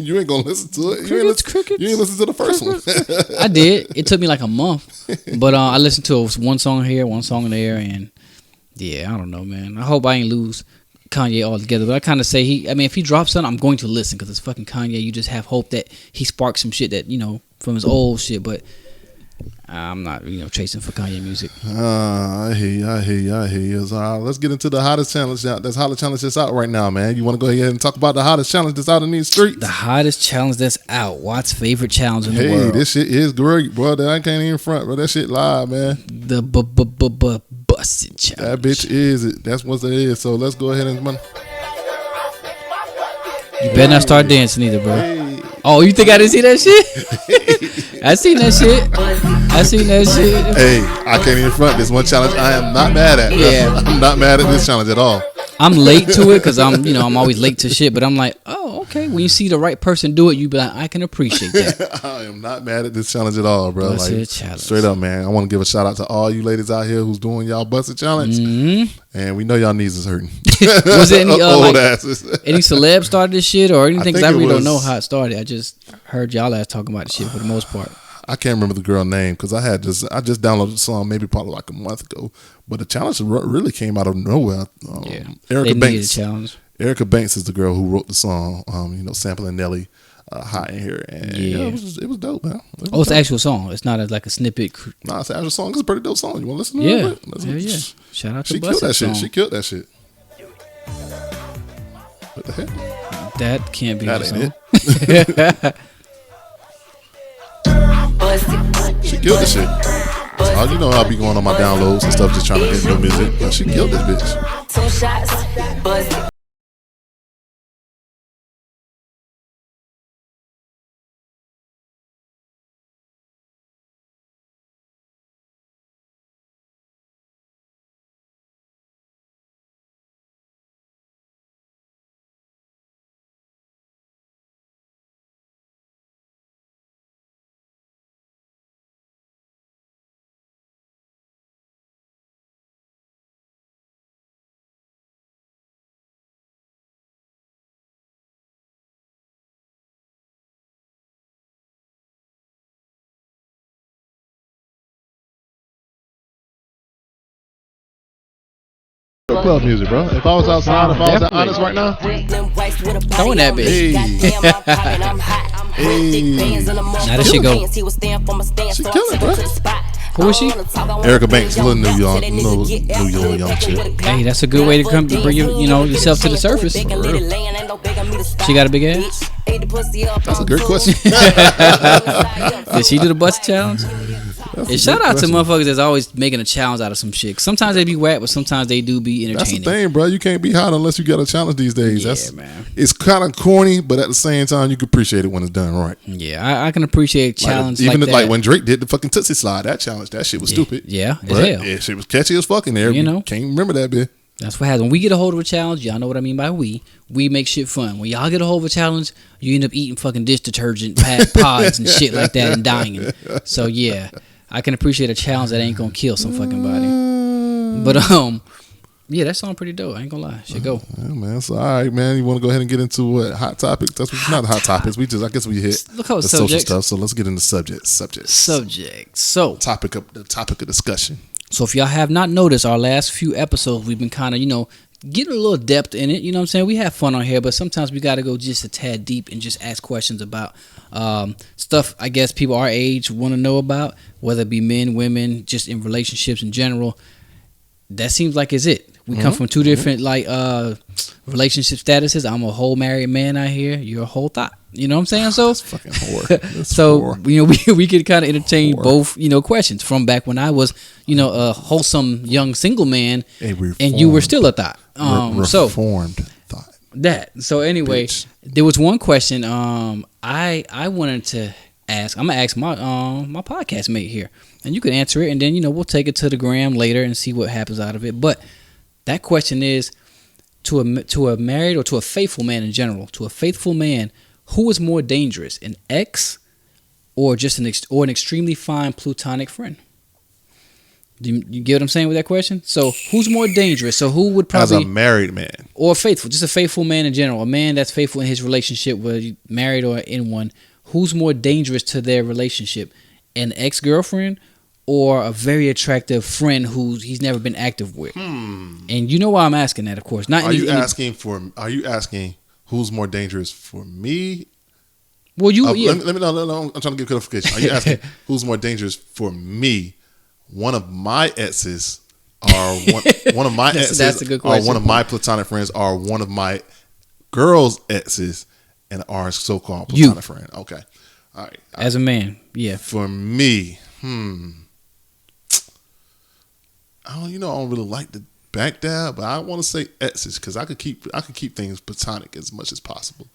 You ain't gonna listen to it. You ain't listen to the first one. I did. It took me like a month, but I listened to one song here, one song there, and yeah, I don't know, man. I hope I ain't lose Kanye altogether, but I kind of say if he drops something, I'm going to listen because it's fucking Kanye. You just have hope that he sparks some shit that from his old shit, but I'm not, chasing for Kanye music. I hear you. So, let's get into the hottest challenge. That's hottest challenge that's out right now, man. You want to go ahead and talk about the hottest challenge that's out in these streets? The hottest challenge that's out. Watt's favorite challenge in the world. Hey, this shit is great, bro. I can't even front, bro. That shit live, man. The busted challenge. That bitch is it. That's what it is. So let's go ahead and you better not start dancing either, bro. Hey. Oh, you think I didn't see that shit? I seen that shit. Hey, I can't even front. This one challenge I am not mad at. Yeah, I'm not mad at this challenge at all. I'm late to it because I'm always late to shit. But I'm like, oh, okay. When you see the right person do it, you be like, I can appreciate that. I am not mad at this challenge at all, bro. Like, straight up, man. I want to give a shout out to all you ladies out here who's doing y'all busted challenge, and we know y'all knees is hurting. Was it any old asses? Any celeb started this shit or anything? Because I really don't know how it started. I just heard y'all ass talking about the shit for the most part. I can't remember the girl name because I just downloaded the song probably like a month ago. But the challenge really came out of nowhere. Erica Banks. Challenge. Erica Banks is the girl who wrote the song. Sampling Nelly, "Hot in Here," and it was dope, man. It's an actual song. It's not like a snippet. Nah, it's an actual song. It's a pretty dope song. You want to listen to it? Yeah. Shout out to She killed that shit. She killed that shit. What the heck? That can't be that ain't it. She killed this shit. You know I'll be going on my downloads and stuff just trying to get new music. But she killed this bitch. 2 shots, buzz. Club music, bro. If I was outside, if I was honest right now, throwing that bitch. Hey. Now this shit go. She killing, bro. Who is she? Erica Banks, little New York young chick. Hey, that's a good way to come bring yourself to the surface. For real. She got a big ass? That's a great question. Did she do the bust challenge? And shout out to motherfuckers that's always making a challenge out of some shit. Sometimes they be whack, but sometimes they do be entertaining. That's the thing, bro. You can't be hot unless you got a challenge these days. Yeah, man. It's kind of corny, but at the same time, you can appreciate it when it's done right. Yeah, I can appreciate challenge even like that. Like when Drake did the fucking Tootsie Slide, that challenge, that shit was stupid. Yeah, but hell. Yeah, shit was catchy as fucking there. You know, can't remember that bit. That's what happens. When we get a hold of a challenge, y'all know what I mean by we make shit fun. When y'all get a hold of a challenge, you end up eating fucking dish detergent pods and shit like that and dying. So yeah, I can appreciate a challenge that ain't gonna kill some fucking body. But yeah, that song pretty dope. I ain't gonna lie. Shit go. Yeah, man. So all right, man. You want to go ahead and get into what hot topics? That's not hot topics. I guess we hit the social stuff. So let's get into subjects. So the topic of discussion. So if y'all have not noticed, our last few episodes, we've been kind of, getting a little depth in it. You know what I'm saying? We have fun on here, but sometimes we got to go just a tad deep and just ask questions about stuff I guess people our age want to know about, whether it be men, women, just in relationships in general. That seems like it's it. We come from two different relationship statuses. I'm a whole married man out here. You're a whole thought. You know what I'm saying? So that's fucking whore. So we could kind of entertain both questions from back when I was a wholesome young single man, and you were still a thought. Reformed thought. That. So anyway, there was one question I wanted to ask. I'm gonna ask my my podcast mate here, and you can answer it, and then we'll take it to the gram later and see what happens out of it. But that question is to a married or to a faithful man in general. To a faithful man, who is more dangerous, an ex or just an extremely fine platonic friend? Do you get what I'm saying with that question? So who's more dangerous? So who would probably, as a married man or faithful, just a faithful man in general, a man that's faithful in his relationship, whether married or in one, who's more dangerous to their relationship, an ex-girlfriend or a very attractive friend who he's never been active with? And you know why I'm asking that, of course. Are you asking who's more dangerous for me? Well, let me know. I'm trying to give clarification. Are you asking who's more dangerous for me? One of my exes are one of my exes that's a good question. Or one of my platonic friends are one of my girls' exes and our so-called platonic friend. Okay. All right. As a man, yeah. For me, I don't really like to back down, but I want to say exes because I could keep things platonic as much as possible.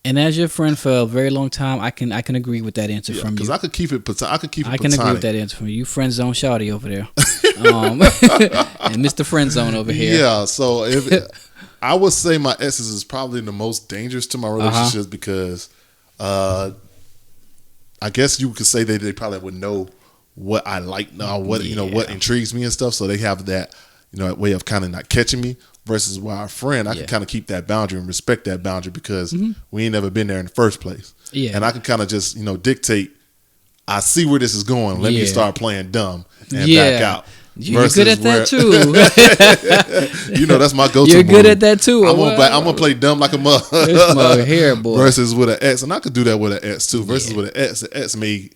And as your friend for a very long time, I can agree with that answer from you. Because I could keep it platonic. I can agree with that answer from you. You friend zone shawty over there, and Mr. Friend Zone over here. Yeah. So I would say my exes is probably the most dangerous to my relationships because, I guess you could say they probably would know what I like now, what intrigues me and stuff. So they have that way of kind of not catching me. Versus with our friend, I can kind of keep that boundary and respect that boundary because we ain't never been there in the first place. Yeah. And I can kind of just, dictate, I see where this is going. Let me start playing dumb and back out. You're good at that too. That's my go-to. You're good at that too. I'm gonna play dumb like a mother. This mother here, boy. Versus with an ex, and I could do that with an ex too. Versus with an ex, the ex may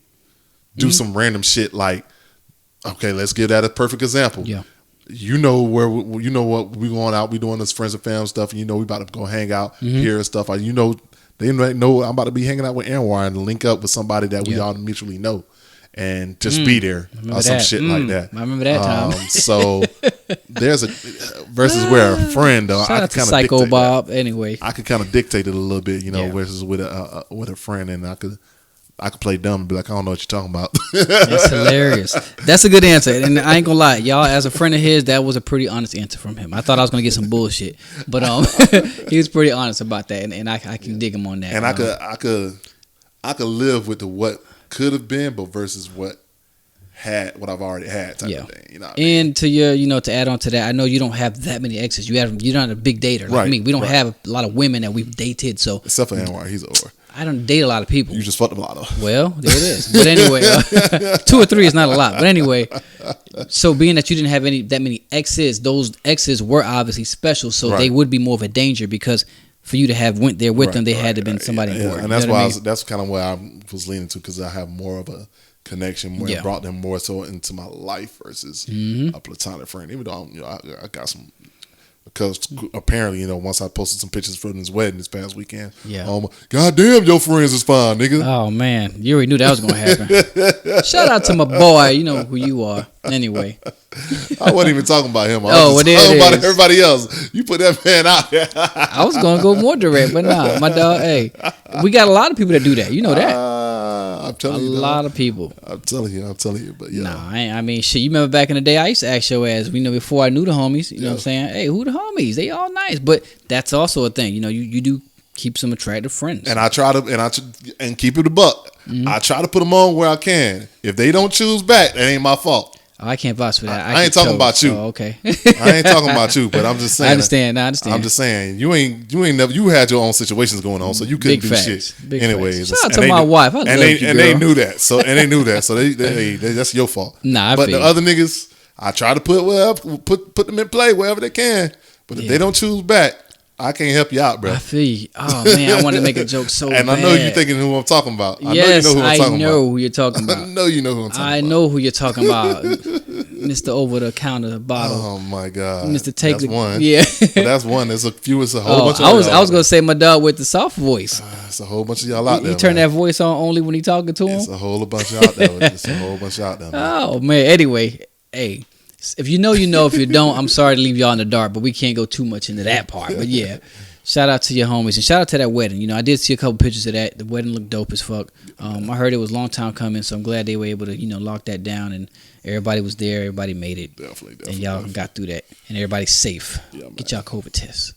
do some random shit like, okay, let's give that a perfect example. Yeah. What we going out, we doing this friends and family stuff, and we about to go hang out here and stuff. They know I'm about to be hanging out with Anwar and link up with somebody that we all mutually know, and just be there or some shit like that. I remember that time. So there's a versus where a friend though. Shout out to Psycho Bob. Anyway, I could kind of dictate it a little bit, versus with a friend, and I could play dumb and be like, I don't know what you're talking about. That's hilarious. That's a good answer. And I ain't gonna lie, y'all, as a friend of his, that was a pretty honest answer from him. I thought I was gonna get some bullshit. But he was pretty honest about that, and I can dig him on that. And I could live with the what could have been, but versus what I've already had type of thing. And to your to add on to that, I know you don't have that many exes. You're not a big dater like me. We don't have a lot of women that we've dated, so except for Anwar, he's over. I don't date a lot of people. You just fucked a lot of. Well, there it is. But anyway, 2 or 3 is not a lot. But anyway, so being that you didn't have that many exes, those exes were obviously special, so they would be more of a danger because for you to have went there with them, they had to have been somebody important. And that's why that's kind of where I was leaning to because I have more of a connection, where I brought them more so into my life versus a platonic friend. Even though I got some Because apparently, once I posted some pictures from his wedding this past weekend. Yeah. Goddamn, your friends is fine, nigga. Oh, man. You already knew that was going to happen. Shout out to my boy. You know who you are. Anyway. I wasn't even talking about him. I was talking about everybody else. You put that man out there. I was going to go more direct, but nah. My dog, hey. We got a lot of people that do that. You know that. I'm telling you. A lot of people. I'm telling you. But yeah. Nah, I mean, shit. You remember back in the day, I used to ask your ass, before I knew the homies, you know what I'm saying? Hey, who the homies? They all nice. But that's also a thing. You do keep some attractive friends. And I try to keep it a buck. Mm-hmm. I try to put them on where I can. If they don't choose back, that ain't my fault. Oh, I can't vouch for that. I ain't talking about you. Oh, okay. I ain't talking about you, but I'm just saying. I understand. I'm just saying you ain't never. You had your own situations going on, so you couldn't do shit. Anyways, shout out to my wife. They knew that. So they that's your fault. Nah, but the other niggas, I try to put them in play wherever they can. But if they don't choose back, I can't help you out, bro. I feel you. Oh man, I wanted to make a joke so and bad. I know you're thinking who I'm talking about. Yes, I know who you're talking about. I know you know who I'm talking about. I know who you're talking about. Mr. Over the counter bottle. Oh my God. Mr. Take that's one. Yeah. But that's one. There's a few. It's a whole bunch of I was gonna say my dog with the soft voice. It's a whole bunch of y'all out there. He turned that voice on only when he talking to him. It's a whole bunch out there. It's a whole bunch out there. Man. Oh man. Anyway, hey. If you know, you know. If you don't, I'm sorry to leave y'all in the dark, but we can't go too much into that part. But yeah, shout out to your homies and shout out to that wedding. I did see a couple pictures of that. The wedding looked dope as fuck. I heard it was a long time coming, so I'm glad they were able to, lock that down and everybody was there. Everybody made it. Definitely. And y'all got through that, and everybody's safe. Yeah, get y'all COVID tests.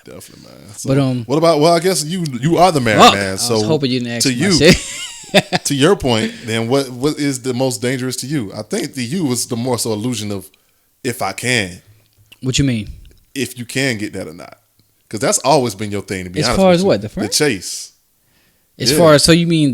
Definitely, man. So, but what about? Well, I guess you are the married man. So I was hoping you didn't ask to me. You. To your point, then what is the most dangerous to you? I think the you is the more so illusion of if I can. What you mean? If you can get that or not. Because that's always been your thing, to be honest. As far as you. what? The friend? The chase. As far as, so you mean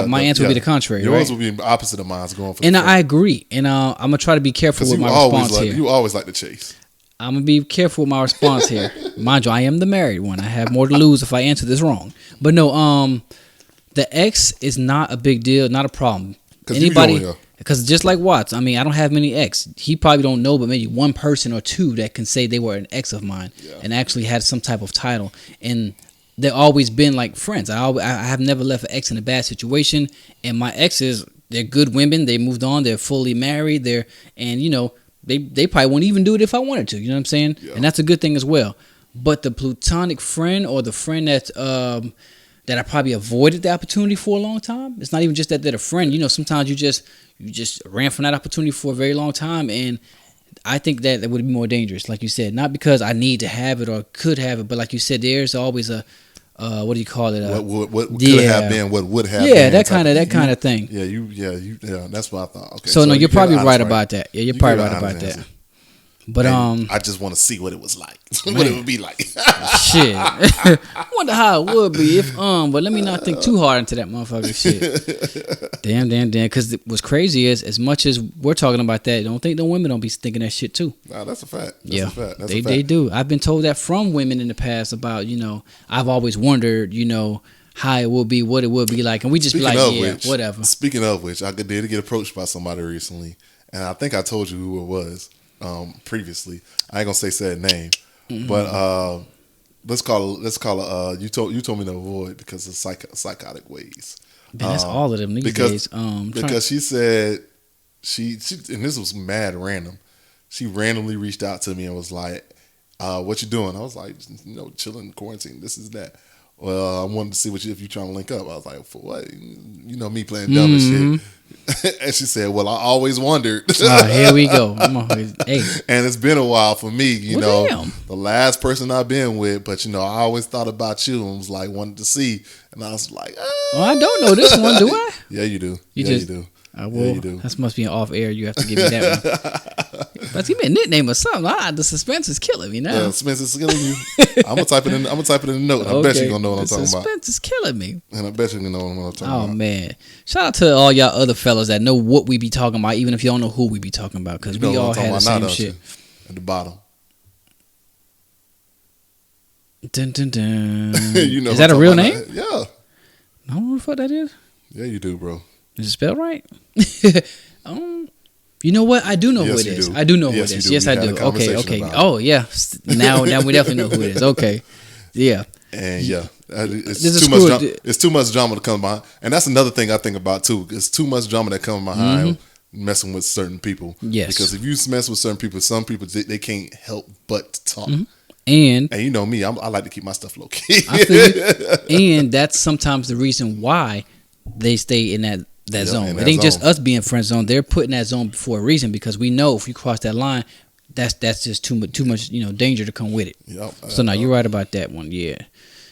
my answer would be the contrary, yours right? would be the opposite of mine. Going for and I agree. And I'm going to try to be careful with my response here. You always like to chase. I'm going to be careful with my response here. Mind you, I am the married one. I have more to lose if I answer this wrong. But no, the ex is not a big deal, not a problem. Because just like Watts, I mean, I don't have many ex. He probably don't know, but maybe one person or two that can say they were an ex of mine and actually had some type of title. And they've always been like friends. I have never left an ex in a bad situation. And my exes, they're good women. They moved on. They're fully married. They probably wouldn't even do it if I wanted to. You know what I'm saying? Yeah. And that's a good thing as well. But the platonic friend or the friend that I probably avoided the opportunity for a long time. It's not even just that they're a friend. Sometimes you just ran from that opportunity for a very long time, and I think that would be more dangerous, like you said. Not because I need to have it or could have it, but like you said, there's always a what do you call it? What could have been, what would have been. Yeah, that kind of thing. Yeah, that's what I thought. Okay, so no, you're probably right about that. Yeah, you're probably right about that. But I just want to see what it was like. What it would be like. Shit. Wonder how it would be if but let me not think too hard into that motherfucking shit. Damn. Because what's crazy is as much as we're talking about that, don't think the women don't be thinking that shit too. Nah, that's a fact. They do. I've been told that from women in the past about, I've always wondered, how it will be, what it would be like, and we just be like, whatever. Speaking of which, I did get approached by somebody recently, and I think I told you who it was. Previously, I ain't gonna say said name, but let's call it. You told me to avoid because of psychotic ways. Man, that's all of them these days. Because she said she and this was mad random. She randomly reached out to me and was like, "What you doing?" I was like, chilling, quarantine. This is that. Well, I wanted to see if you trying to link up. I was like, for what? Me playing dumb and shit. And she said, well, I always wondered. Here we go. Hey. And it's been a while for me, damn. The last person I've been with, but I always thought about you and was like, wanted to see. And I was like, I don't know this one, do I? Yeah, you do. You do. You do. That must be an off air. You have to give me that one. But give me a nickname or something. The suspense is killing me now. Yeah, suspense is killing you. I'm gonna type it in. the note. And I bet you're gonna know what I'm talking about. Suspense is killing me. And I bet you're gonna know what I'm talking about. Oh man! Shout out to all y'all other fellas that know what we be talking about, even if you don't know who we be talking about, because we all had the same shit. At the bottom. Dun dun dun. Is that a real name? Yeah. I don't know what the fuck that is. Yeah, you do, bro. Is it spelled right? You know what? I do know who Yes, it you is. do. I do know who Yes, it you is. do. Yes, We I had a do. Okay, conversation okay. about it. Oh, yeah. Now we definitely know who it is. Okay. Yeah. And This is too much. cool. It's too much drama to come behind, and that's another thing I think about too. It's too much drama that comes behind messing with certain people. Yes. Because if you mess with certain people, some people they can't help but talk. And you know me, I like to keep my stuff low key. I feel you. And that's sometimes the reason why they stay in that zone. It ain't just us being friend zone. They're putting that zone for a reason because we know if you cross that line, that's just too much danger to come with it. Yep. So now you're right about that one. Yeah,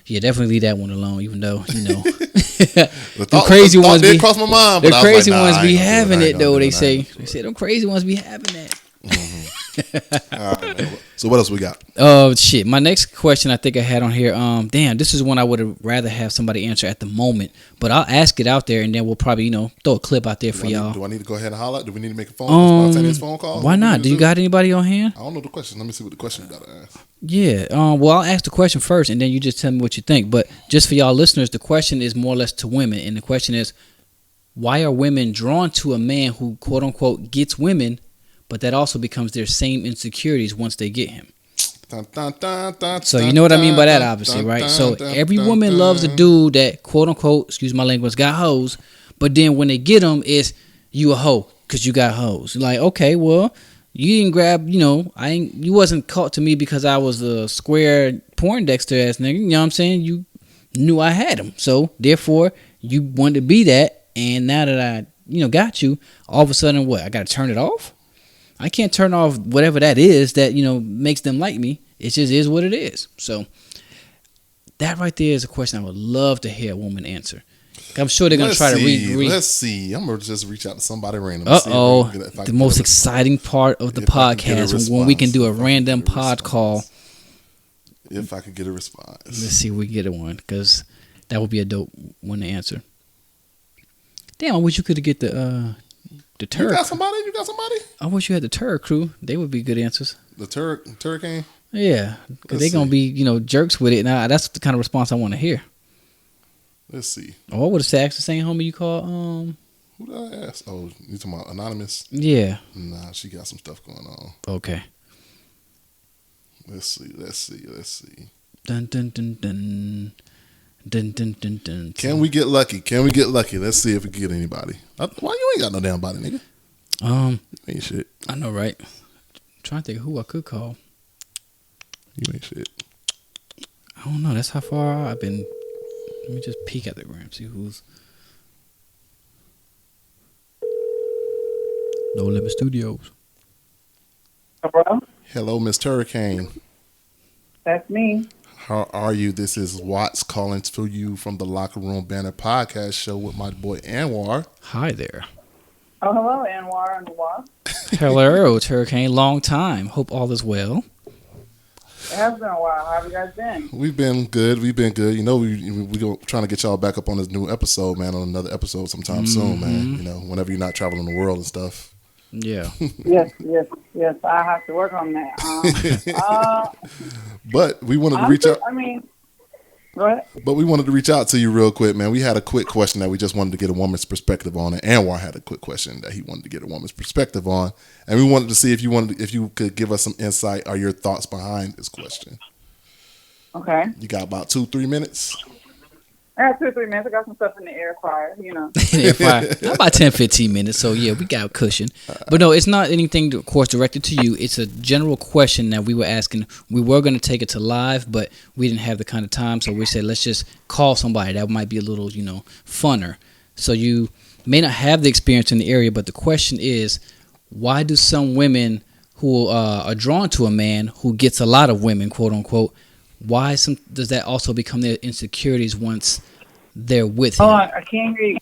definitely leave that one alone. Even though the crazy ones did cross my mind. The But crazy I was like, ones be having it though. They say them crazy ones be having that. All right, man. So what else we got? Shit. My next question I think I had on here. Damn, this is one I would have rather have somebody answer at the moment, but I'll ask it out there and then we'll probably throw a clip out there for y'all. Do I need to go ahead and holler? Do we need to make a spontaneous phone call? Why not? Do you got anybody on hand? I don't know the question. Let me see what the question you gotta ask. Yeah. Well, I'll ask the question first, and then you just tell me what you think. But just for y'all listeners, the question is more or less to women, and the question is, why are women drawn to a man who quote unquote gets women, but that also becomes their same insecurities once they get him? So you know what I mean by that, obviously, right? So every woman loves a dude that quote unquote, excuse my language, got hoes, but then when they get him, it's you a hoe because you got hoes. Like, okay, well, you didn't grab, you wasn't caught to me because I was a square Poindexter ass nigga. You know what I'm saying? You knew I had him, so therefore you wanted to be that. And now that I, got you, all of a sudden, what? I got to turn it off? I can't turn off whatever that is that, makes them like me. It just is what it is. So that right there is a question I would love to hear a woman answer. I'm sure they're going to try to read. Let's see. I'm going to just reach out to somebody random. The most exciting part of the podcast when we can do a random pod call. If I could get a response. Let's see if we get one because that would be a dope one to answer. Damn, I wish you could get the Turk. You got somebody? I wish you had the Turk crew. They would be good answers. The Turricane? Yeah, because they're going to be, jerks with it. Now, that's the kind of response I want to hear. Let's see. Oh, I would have said, ask the same homie you call, Who did I ask? Oh, you talking about Anonymous? Yeah. Nah, she got some stuff going on. Okay. Let's see. Dun, dun, dun, dun. Dun, dun, dun, dun. Can we get lucky? Let's see if we can get anybody. Why you ain't got no damn body, nigga? You ain't shit. I know, right? I'm trying to think of who I could call. You ain't shit. I don't know. That's how far I've been. Let me just peek at the gram, see who's. No Limit Studios. Hello, Miss Turricane. That's me. How are you? This is Watts calling for you from the Locker Room Banter podcast show with my boy Anwar. Hi there. Oh, hello, Anwar. Hello, Turricane. Long time. Hope all is well. It has been a while. How have you guys been? We've been good. We go trying to get y'all back up on this new episode, man. On another episode sometime soon, man. Whenever you're not traveling the world and stuff. Yeah. Yes. I have to work on that. But we wanted to reach out. Go ahead. But we wanted to reach out to you real quick, man. We had a quick question that we just wanted to get a woman's perspective on, and Anwar had a quick question that he wanted to get a woman's perspective on, and we wanted to see if you could give us some insight or your thoughts behind this question. Okay. You got about 2-3 minutes. I got 2 or 3 minutes. I got some stuff in the air fryer, Air fryer. About 10-15 minutes. So yeah, we got a cushion. But no, it's not anything, of course, directed to you. It's a general question that we were asking. We were going to take it to live, but we didn't have the kind of time. So we said, let's just call somebody. That might be a little, funner. So you may not have the experience in the area, but the question is, why do some women who are drawn to a man who gets a lot of women, quote unquote, does that also become their insecurities once they're with him? Oh, I can't hear you.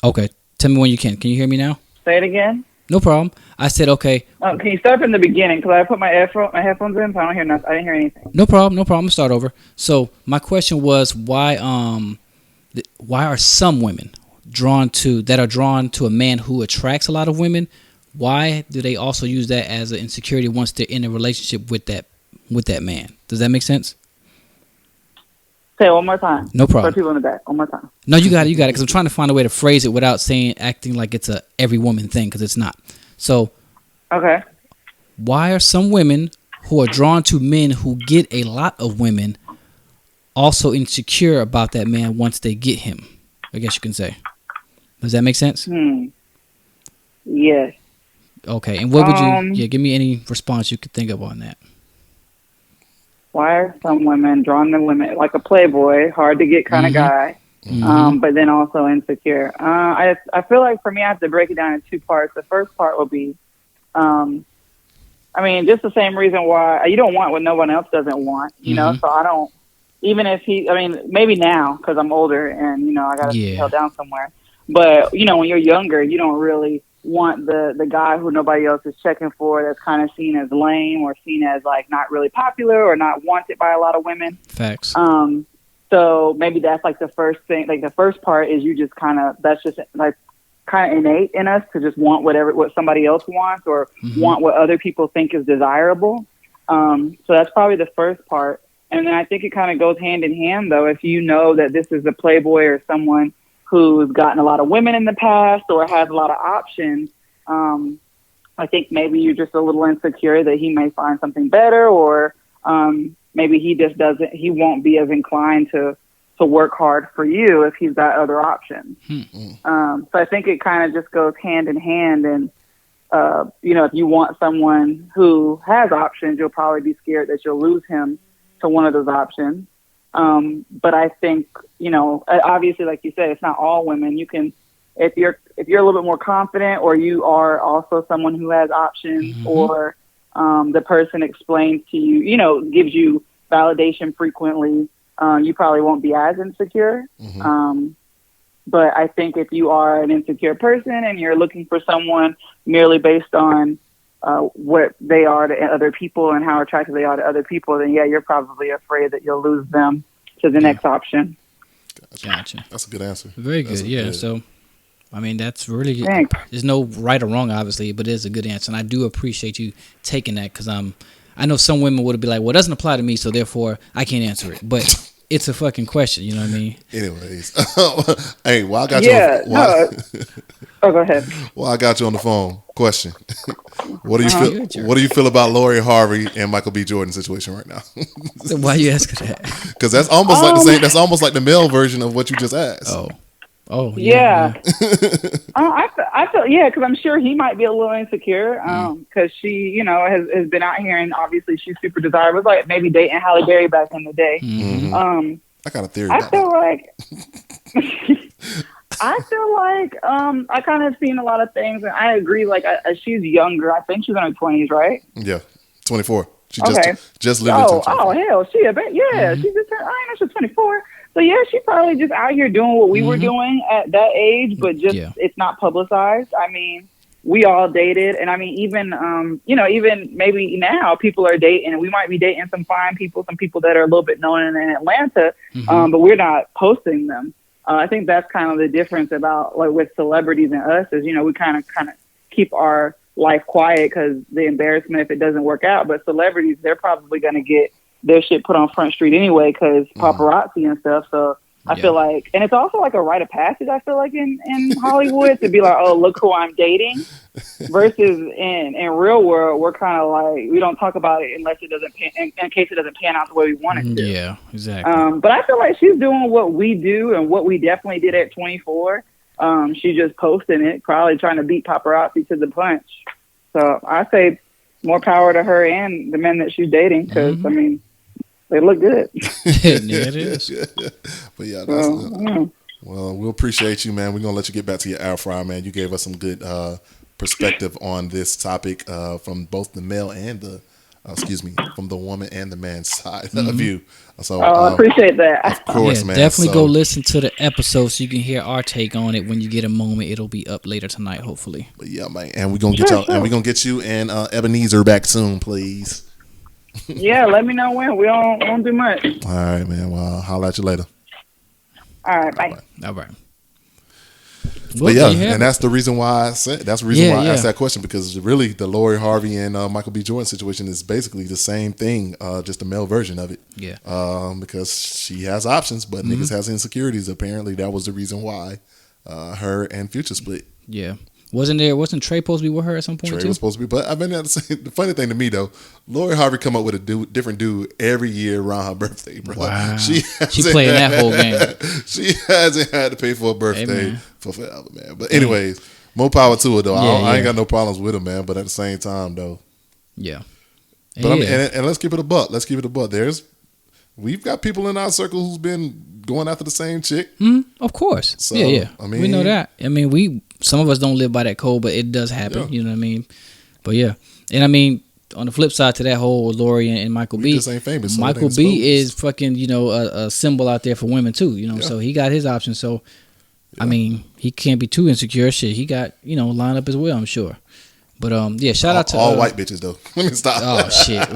Okay. Tell me when you can. Can you hear me now? Say it again. No problem. I said, okay. Can you start from the beginning? Because I put my headphones in, so I don't hear nothing. I didn't hear anything. No problem. I'll start over. So my question was, why are some women drawn to a man who attracts a lot of women? Why do they also use that as an insecurity once they're in a relationship with that man? Does that make sense? Say it one more time. No problem. For people in the back, one more time. No, you got it. Because I'm trying to find a way to phrase it without acting like it's a every woman thing, because it's not. So Okay. Why are some women who are drawn to men who get a lot of women also insecure about that man once they get him? I guess you can say. Does that make sense? Yes. Okay. And what would you? Give me any response you could think of on that. Why are some women drawn to women like a playboy, hard to get kind of guy, but then also insecure? I feel like for me, I have to break it down in two parts. The first part will be, I mean, just the same reason why you don't want what no one else doesn't want, you know? So I don't, even if he, I mean, maybe now because I'm older and, you know, I got to be held down somewhere. But, you know, when you're younger, you don't really want the guy who nobody else is checking for that's kind of seen as lame or seen as, like, not really popular or not wanted by a lot of women. Facts. So maybe that's, like, the first thing. Like, the first part is you just kind of, that's just, like, kind of innate in us to just want what somebody else wants or want what other people think is desirable. So that's probably the first part. And then I think it kind of goes hand in hand, though, if you know that this is a playboy or someone who's gotten a lot of women in the past or has a lot of options. I think maybe you're just a little insecure that he may find something better or maybe he won't be as inclined to work hard for you if he's got other options. So I think it kind of just goes hand in hand. And, you know, if you want someone who has options, you'll probably be scared that you'll lose him to one of those options. But I think, you know, obviously, like you said, it's not all women. You can, if you're a little bit more confident or you are also someone who has options or the person explains to you, you know, gives you validation frequently, you probably won't be as insecure. But I think if you are an insecure person and you're looking for someone merely based on what they are to other people and how attractive they are to other people, then yeah, you're probably afraid that you'll lose them to the next option. Gotcha. That's a good answer. Very good. Yeah. So, I mean, that's really good. There's no right or wrong, obviously, but it is a good answer. And I do appreciate you taking that because I know some women would be like, well, it doesn't apply to me, so therefore I can't answer it. But it's a fucking question, you know what I mean? Anyways, hey, well, I got you. Go ahead. Well, I got you on the phone. Question: What do you feel? What do you feel about Lori Harvey and Michael B. Jordan situation right now? So why you asking that? Because that's almost like the same. That's almost like the male version of what you just asked. Oh yeah. I feel because I'm sure he might be a little insecure because she, you know, has been out here and obviously she's super desirable. Like maybe dating Halle Berry back in the day. I got a theory. I feel like I kind of seen a lot of things and I agree. Like she's younger. I think she's in her 20s, right? Yeah, 24. She just lived. Oh hell, she a bit. Yeah, she just turned. I know she's 24. So yeah, she's probably just out here doing what we were doing at that age, but just it's not publicized. I mean, we all dated, and I mean, even even maybe now people are dating, and we might be dating some fine people, some people that are a little bit known in Atlanta, but we're not posting them. I think that's kind of the difference about like with celebrities and us is we kind of keep our life quiet because the embarrassment if it doesn't work out. But celebrities, they're probably going to get their shit put on Front Street anyway because paparazzi and stuff. So I feel like, and it's also like a rite of passage, I feel like in Hollywood to be like, oh, look who I'm dating versus in real world, we're kind of like, we don't talk about it unless it doesn't, in case it doesn't pan out the way we want it to. Yeah, exactly. But I feel like she's doing what we do and what we definitely did at 24. She's just posting it, probably trying to beat paparazzi to the punch. So I say more power to her and the men that she's dating because, I mean, they look good. Yeah, it is. But yeah, that's well, we'll appreciate you, man. We're going to let you get back to your air fryer, man. You gave us some good perspective on this topic from both the male and from the woman and the man's side of you. So I appreciate that. Of course, man. Definitely go listen to the episode so you can hear our take on it when you get a moment. It'll be up later tonight, hopefully. But yeah, man. And we're going to get y'all, and we're going to get you and Ebenezer back soon, please. Yeah, let me know when. We don't do much. All right, man. Well, I'll holler at you later. All right, bye. All right. But yeah, and that's the reason why I asked that question because really the Lori Harvey and Michael B. Jordan situation is basically the same thing, just a male version of it. Yeah. Because she has options, but niggas has insecurities. Apparently, that was the reason why her and Future split. Yeah. Wasn't Trey supposed to be with her at some point? Trey was supposed to be, but I've been at the funny thing to me though, Lori Harvey come up with a different dude every year around her birthday, bro. Wow. She playing that whole game. She hasn't had to pay for a birthday for forever, man. But anyways, more power to her though. I ain't got no problems with her, man. But at the same time though, yeah. But I mean, and let's keep it a buck. We've got people in our circle who's been going after the same chick. Of course. So, yeah. I mean, we know that. I mean, some of us don't live by that code, but it does happen. Yeah. You know what I mean? But yeah. And I mean, on the flip side to that whole Lori and Michael B. Just ain't famous. So Michael B is fucking, a symbol out there for women too, so he got his options. So, I mean, he can't be too insecure. Shit, he got, lined up as well, I'm sure. But shout out to all white bitches though. Let me stop. Oh shit!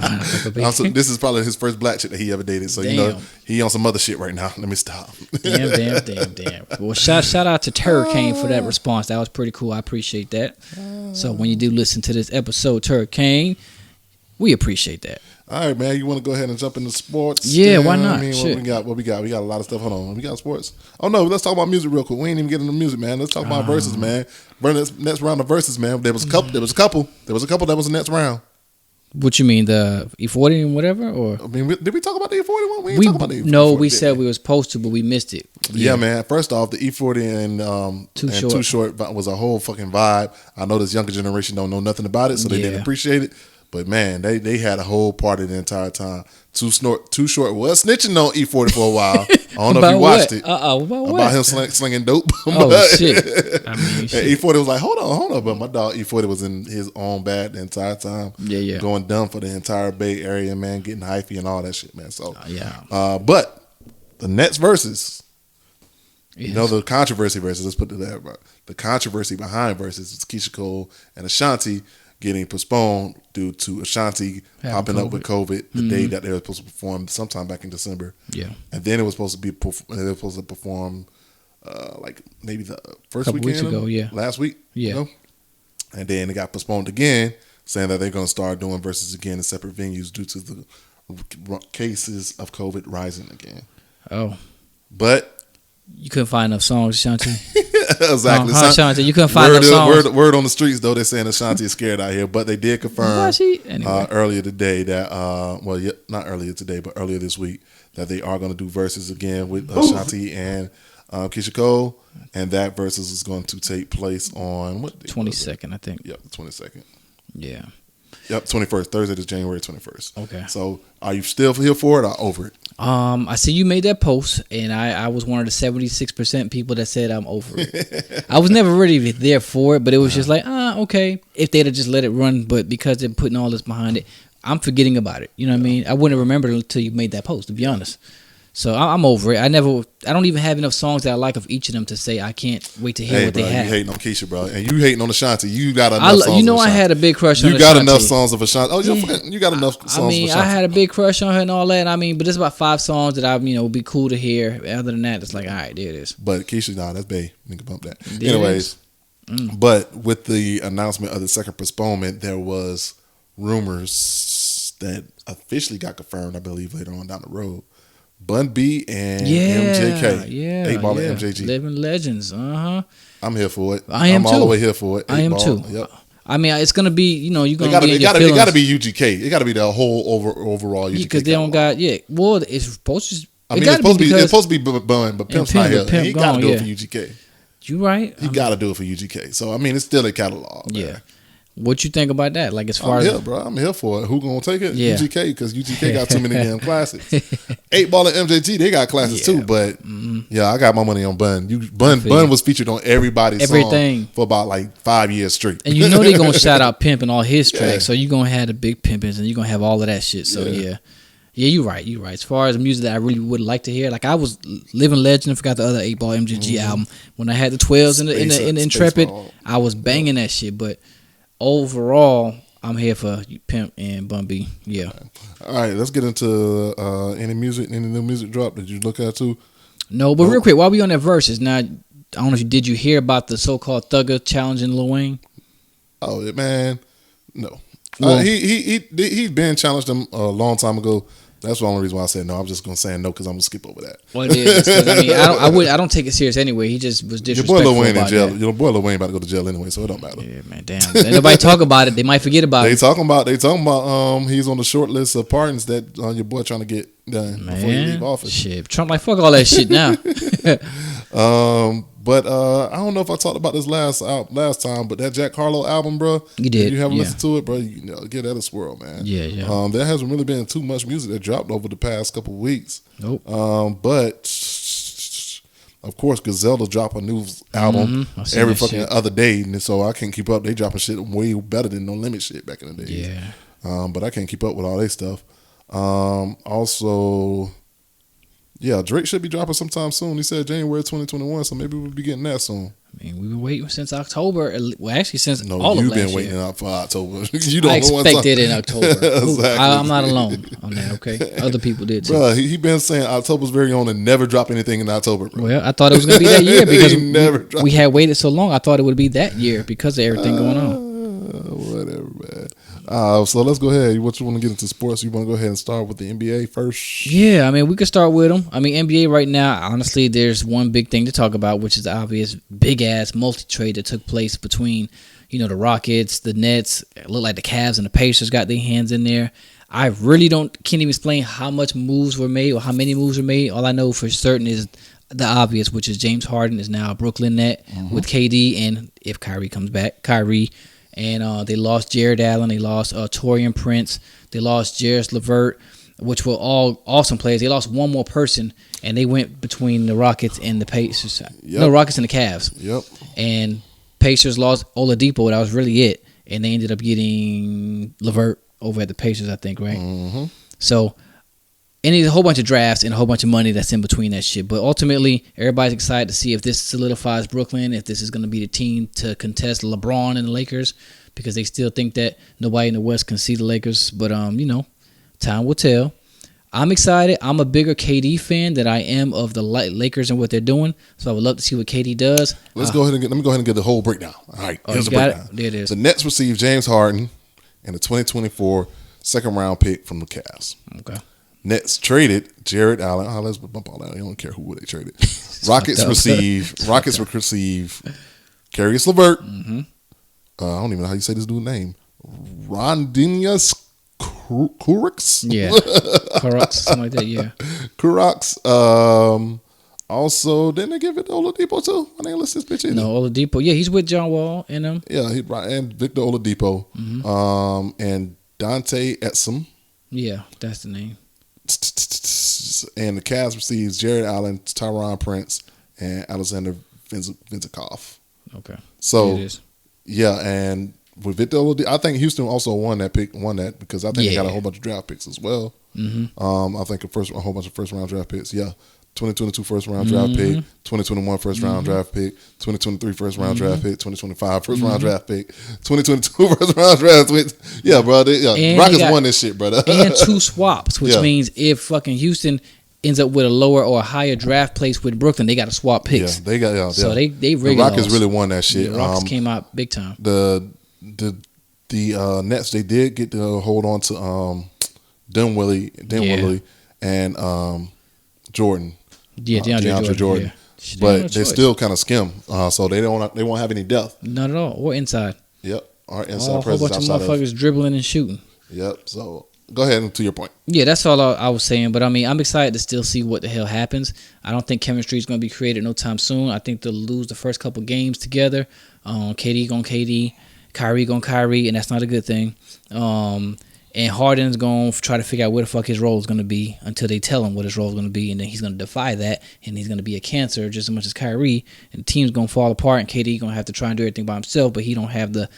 This is probably his first black chick that he ever dated. So he on some other shit right now. Let me stop. Damn. Well, shout out to Turricane for that response. That was pretty cool. I appreciate that. So when you do listen to this episode, Turricane, we appreciate that. All right, man. You want to go ahead and jump into sports? Yeah, why not? I mean, what we got? We got a lot of stuff. Hold on. We got sports. Oh, no. Let's talk about music real quick. We ain't even getting into music, man. Let's talk about verses, man. Next round of verses, man. There was a couple that was the next round. What you mean, the E40 and whatever? Or I mean, did we talk about the E40 one? We didn't talk about the E40. No, we said we were supposed to, but we missed it. Yeah, man. First off, the E40 and Too Short was a whole fucking vibe. I know this younger generation don't know nothing about it, so they didn't appreciate it. But man, they had a whole party the entire time. Too Short was snitching on E40 for a while. I don't know if you watched it. About him slinging dope. Oh shit! I mean, shit. E40 was like, hold on. But my dog E40 was in his own bag the entire time. Yeah. Going dumb for the entire Bay Area, man. Getting hyphy and all that shit, man. So but the Nets versus, the controversy versus. Let's put it that way. The controversy behind versus is Keisha Cole and Ashanti getting postponed due to Ashanti popping up with COVID the day that they were supposed to perform sometime back in December. Yeah, and then it was supposed to perform like maybe the first weekend last week. Yeah, and then it got postponed again, saying that they're going to start doing verses again in separate venues due to the cases of COVID rising again. Oh, but you couldn't find enough songs, Ashanti. Exactly. Ashanti, you couldn't find enough songs. Word on the streets, though, they're saying Ashanti is scared out here. But they did confirm earlier today that, not earlier today, but earlier this week, that they are going to do verses again with Ashanti and Keisha Cole. And that verses is going to take place on what? 22nd, I think. Yep, the 22nd. Yeah. Yep, 21st. Thursday is January 21st. Okay. So are you still here for it or over it? I see you made that post, and I was one of the 76% people that said I'm over it. I was never really there for it, but it was just like, okay. If they'd have just let it run, but because they're putting all this behind it, I'm forgetting about it. You know what I mean? I wouldn't have remembered it until you made that post, to be honest. So I'm over it. I don't even have enough songs that I like of each of them to say I can't wait to hear what they have. You hating on Keisha, bro, and you hating on Ashanti. You got enough songs. You know, I had a big crush on Ashanti. You got enough songs of Ashanti. Oh, you got enough songs of Ashanti. I had a big crush on her and all that. But there's about 5 songs that would be cool to hear. Other than that, it's like, all right, there it is. But Keisha, that's bae. Nigga bump that. Anyways, but with the announcement of the second postponement, there was rumors that officially got confirmed, I believe, later on down the road. Bun B and MJK. Yeah. 8 Ball and MJG. Living legends. I'm here for it. I'm all the way here for it. I am too. Yep. I mean, it's gonna be, you're gonna be it gotta be UGK. It gotta be the whole overall UGK. Because they don't got Well, it's supposed to. It's supposed to be Bun, but Pimp's not here. He gotta do it for UGK. You right. He gotta do it for UGK. So it's still a catalog. Man. Yeah. What you think about that? Like, as far as bro, I'm here for it. Who gonna take it? Yeah. UGK, because UGK got too many damn classics. 8 Ball and MJG, they got classics too. But I got my money on Bun. Bun was featured on everybody's song for about like 5 years straight. And they gonna shout out Pimp and all his tracks. So you gonna have the big pimpins and you gonna have all of that shit. So yeah, you're right. As far as music that I really would like to hear, like I was Living Legend. I forgot the other 8 Ball MJG album. When I had the 12s in the Intrepid, I was banging that shit. But overall, I'm here for Pimp and Bun B. Yeah. All right, let's get into any new music drop that you look at too. No, but real quick, while we on that verses, now I don't know if did you hear about the so-called Thugger challenging Lil Wayne? Oh man, no. Well, he's been challenged him a long time ago, That's the only reason why I said no. I'm just gonna say no because I'm gonna skip over that. Well, it is. I mean, I don't take it serious anyway. He just was disrespectful. Your boy Lil Wayne in jail. That. Your boy Lil Wayne about to go to jail anyway, so it don't matter. Yeah, man, damn. Ain't nobody talk about it. They might forget about it. They talking about he's on the short list of pardons that your boy trying to get done before he leave office. Shit, Trump like fuck all that shit now. But I don't know if I talked about this last time, but that Jack Harlow album, bro. You did. If you haven't listened to it, bro, give that a swirl, man. Yeah. There hasn't really been too much music that dropped over the past couple of weeks. Nope. But of course, Griselda drop a new album every fucking other day, and so I can't keep up. They dropping shit way better than No Limit shit back in the day. Yeah. But I can't keep up with all their stuff. Also. Yeah, Drake should be dropping sometime soon. He said January 2021, so maybe we'll be getting that soon. I mean, we've been waiting since October. Well, actually, since all of last year. You've been waiting for October. I expected it in October. Exactly. I'm not alone on that, okay? Other people did too. Bro, he been saying October's very own and never drop anything in October, bro. Well, I thought it was going to be that year because we had waited so long. I thought it would be that year because of everything going on. Whatever, man. So let's go ahead. What you want to get into sports? You want to go ahead and start with the NBA first? Yeah, I mean, we could start with them. I mean, NBA right now, honestly, there's one big thing to talk about, which is the obvious big-ass multi-trade that took place between, the Rockets, the Nets. It looked like the Cavs and the Pacers got their hands in there. I really can't even explain how much moves were made or how many moves were made. All I know for certain is the obvious, which is James Harden is now a Brooklyn Net with KD, and if Kyrie comes back, And they lost Jared Allen. They lost Taurean Prince. They lost Jarris LeVert, which were all awesome players. They lost one more person, and they went between the Rockets and the Pacers. Yep. No, Rockets and the Cavs. Yep. And Pacers lost Oladipo. That was really it. And they ended up getting LeVert over at the Pacers, I think, right? Mm-hmm. So, and there's a whole bunch of drafts and a whole bunch of money that's in between that shit. But ultimately, everybody's excited to see if this solidifies Brooklyn, if this is going to be the team to contest LeBron and the Lakers, because they still think that nobody in the West can see the Lakers. But, time will tell. I'm excited. I'm a bigger KD fan than I am of the Lakers and what they're doing. So I would love to see what KD does. Let me go ahead and get the whole breakdown. All right, here's the breakdown. There it is. The Nets received James Harden and the 2024 second-round pick from the Cavs. Okay. Nets traded Jared Allen. Let's bump all that. I don't care who they traded. Rockets receive Caris LeVert. Mm-hmm. I don't even know how you say this dude's name. Rondinius Kurix? Yeah. Kurix, something like that, yeah. Kurix. Also, didn't they give it to Oladipo too? I didn't list this bitch either. No, Oladipo. Yeah, he's with John Wall and them. Yeah, and Victor Oladipo. Mm-hmm. And Dante Exum. Yeah, that's the name. And the Cavs receives Jared Allen, Taurean Prince, and Alexander Vinzikov. Okay. So, yeah, and with Victor Oladipo, I think Houston also won that because I think they got a whole bunch of draft picks as well. Mm-hmm. I think a whole bunch of first round draft picks. Yeah. 2022 first round draft pick, 2021 first round draft pick, 2023 first round draft pick, 2025 first round draft pick, 2022 first round draft pick. Yeah, bro. Rockets won this shit, brother. And 2 swaps, which means if fucking Houston ends up with a lower or a higher draft place with Brooklyn, they got to swap picks. Yeah, they got. So they really the Rockets lost. really won that shit. The Rockets came out big time. The Nets, they did get to hold on to Dinwiddie and Jordan. Yeah, DeAndre Jordan. Yeah. But they still kind of skim, so they won't have any depth. Not at all, or inside. Yep, or inside a whole bunch of motherfuckers dribbling and shooting. Yep. So go ahead to your point. Yeah, that's all I was saying. But I mean, I'm excited to still see what the hell happens. I don't think chemistry is going to be created no time soon. I think they'll lose the first couple games together. KD going KD, Kyrie going Kyrie, and that's not a good thing. And Harden's going to try to figure out where the fuck his role is going to be until they tell him what his role is going to be. And then he's going to defy that. And he's going to be a cancer just as much as Kyrie. And the team's going to fall apart. And KD going to have to try and do everything by himself. But he don't have the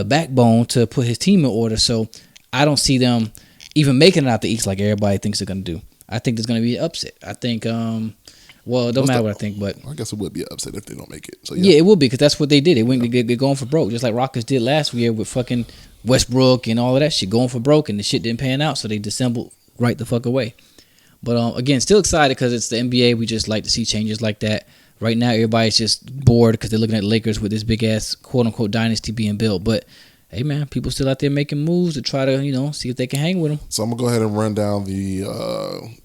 backbone to put his team in order. So I don't see them even making it out the East like everybody thinks they're going to do. I think there's going to be an upset. I think, it don't matter what I think. But I guess it would be an upset if they don't make it. So yeah, it would be because that's what they did. They're going for broke. Just like Rockets did last year with fucking Westbrook and all of that shit, going for broke, and the shit didn't pan out, so they dissembled right the fuck away. But again, still excited because it's the NBA. We just like to see changes like that. Right now, everybody's just bored because they're looking at the Lakers with this big ass quote unquote dynasty being built. But hey man, people still out there making moves to try to see if they can hang with them. So I'm gonna go ahead and run down the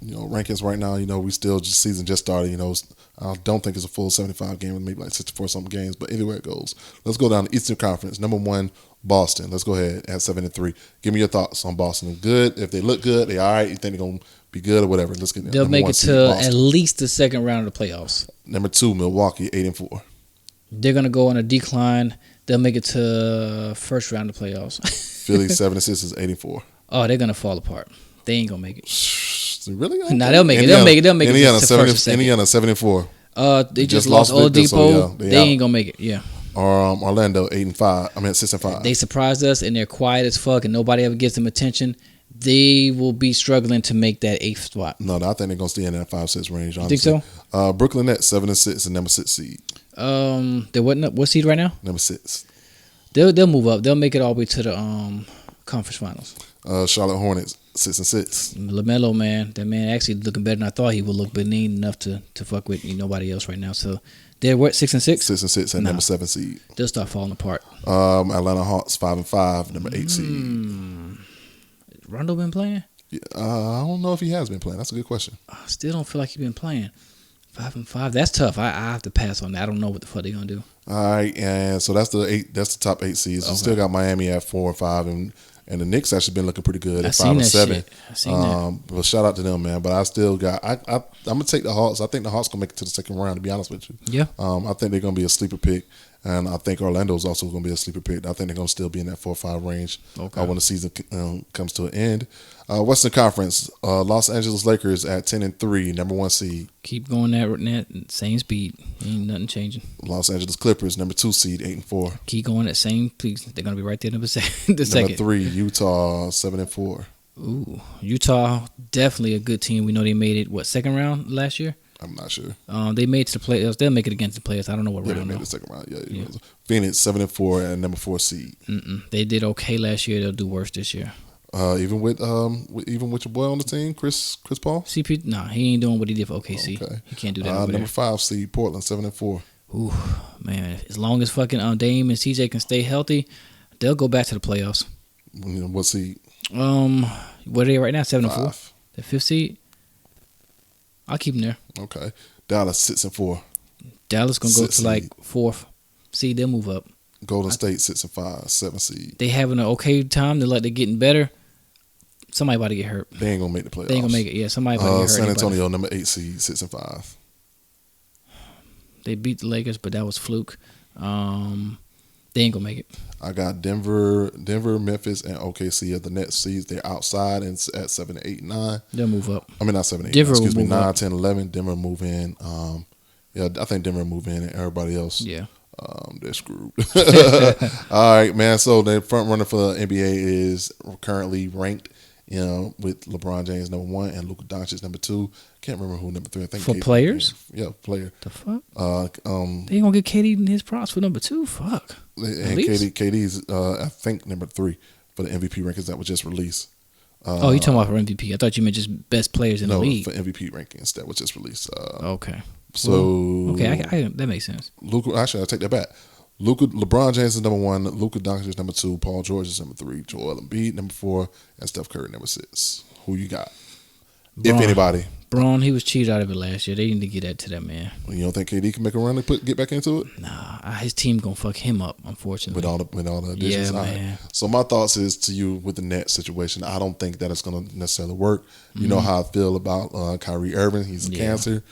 rankings right now. We still season just started. I don't think it's a full 75 game, maybe like 64 something games. But anywhere it goes, let's go down to Eastern Conference. Number 1, Boston. Let's go ahead at 7-3. Give me your thoughts on Boston. Good. If they look good, they all right. You think they're gonna be good or whatever? Let's get. They'll make it to at least the second round of the playoffs. Number 2, Milwaukee, 8-4. They're gonna go on a decline. They'll make it to first round of playoffs. Philly 7-6 is 8-4. Oh, they're gonna fall apart. They ain't gonna make it. Really? Okay. Nah, they'll make it. They'll make it. Indiana, to first or second. Indiana 7-4. They just lost Oladipo. So they ain't gonna make it. Yeah. Orlando 8-5. 6-5. They surprised us and they're quiet as fuck and nobody ever gives them attention. They will be struggling to make that 8th spot. No, I think they're gonna stay in that 5-6 range. You think so? Brooklyn Nets 7-6 and number 6 seed. They're what seed right now? Number 6. They'll move up. They'll make it all the way to the conference finals. Charlotte Hornets 6-6. LaMelo, man, that man actually looking better than I thought he would look, but ain't enough to fuck with nobody else right now. So they're what 6-6? 6-6 and number 7 seed. They'll start falling apart. Atlanta Hawks 5-5, number 8 seed. Rondo been playing? Yeah, I don't know if he has been playing. That's a good question. I still don't feel like he's been playing. 5-5. That's tough. I have to pass on that. I don't know what the fuck they're gonna do. All right, and so that's the top 8 seeds. Okay. We still got Miami at 4-5, and the Knicks actually been looking pretty good at 5-7. I seen that. But shout out to them, man. But I still got. I'm gonna take the Hawks. I think the Hawks gonna make it to the second round. To be honest with you, yeah. I think they're gonna be a sleeper pick, and I think Orlando's also gonna be a sleeper pick. I think they're gonna still be in that 4-5 range. Okay. When the season comes to an end. Western Conference, Los Angeles Lakers at 10-3, number 1 seed. Keep going that same speed. Ain't nothing changing. Los Angeles Clippers, number 2 seed, 8-4. Keep going that same speed. They're gonna be right there, number second. Number 3, Utah, 7-4. Ooh, Utah definitely a good team. We know they made it second round last year. I'm not sure. They made it to the playoffs. They'll make it against the playoffs. I don't know what round. They made the second round. Yeah. Phoenix 7-4 and number 4 seed. They did okay last year. They'll do worse this year. Even with your boy on the team, Chris Paul. CP, nah, he ain't doing what he did for OKC. Okay. He can't do that. Number there. 5 seed, Portland 7-4. Ooh, man! As long as fucking Dame and CJ can stay healthy, they'll go back to the playoffs. What seed? What are they right now? 7-4. The 5th seed. I'll keep them there. Okay. Dallas 6-4. Dallas gonna go to like 4th seed. They'll move up. Golden State 6-5, 7 seed. They having an okay time. They're getting better. Somebody about to get hurt. They ain't gonna make the playoffs. They ain't gonna make it. Yeah, somebody about to get hurt. San Antonio number 8 seed, 6-5. They beat the Lakers, but that was fluke. They ain't gonna make it. I got Denver, Memphis, and OKC as the next seeds. They're outside and at 7, 8, 9. They'll move up. I mean, not 7, 8. Denver 9, excuse me, 9, up. 10, 11. Denver move in. I think Denver move in, and everybody else. Yeah. They're screwed. All right, man. So the front runner for the NBA is currently ranked, with LeBron James number 1 and Luka Doncic number 2. Can't remember who number 3. I think for players. Yeah, player. The fuck? They ain't gonna get KD his props for number 2. Fuck. And KD's I think number 3 for the MVP rankings that was just released. You talking about for MVP? I thought you meant just best players in the league. No, for MVP rankings that was just released. Okay. So okay, that makes sense. Actually, I take that back. LeBron James is number 1, Luka Doncic is number 2, Paul George is number 3, Joel Embiid number 4, and Steph Curry number 6. Who you got? If anybody. Braun, he was cheated out of it last year. They need to get that to that man. You don't think KD can make a run and get back into it? Nah, his team gonna fuck him up, unfortunately. With all the additions. Yeah, man. So my thoughts is to you with the net situation. I don't think that it's gonna necessarily work. You know how I feel about Kyrie Irving. He's a cancer.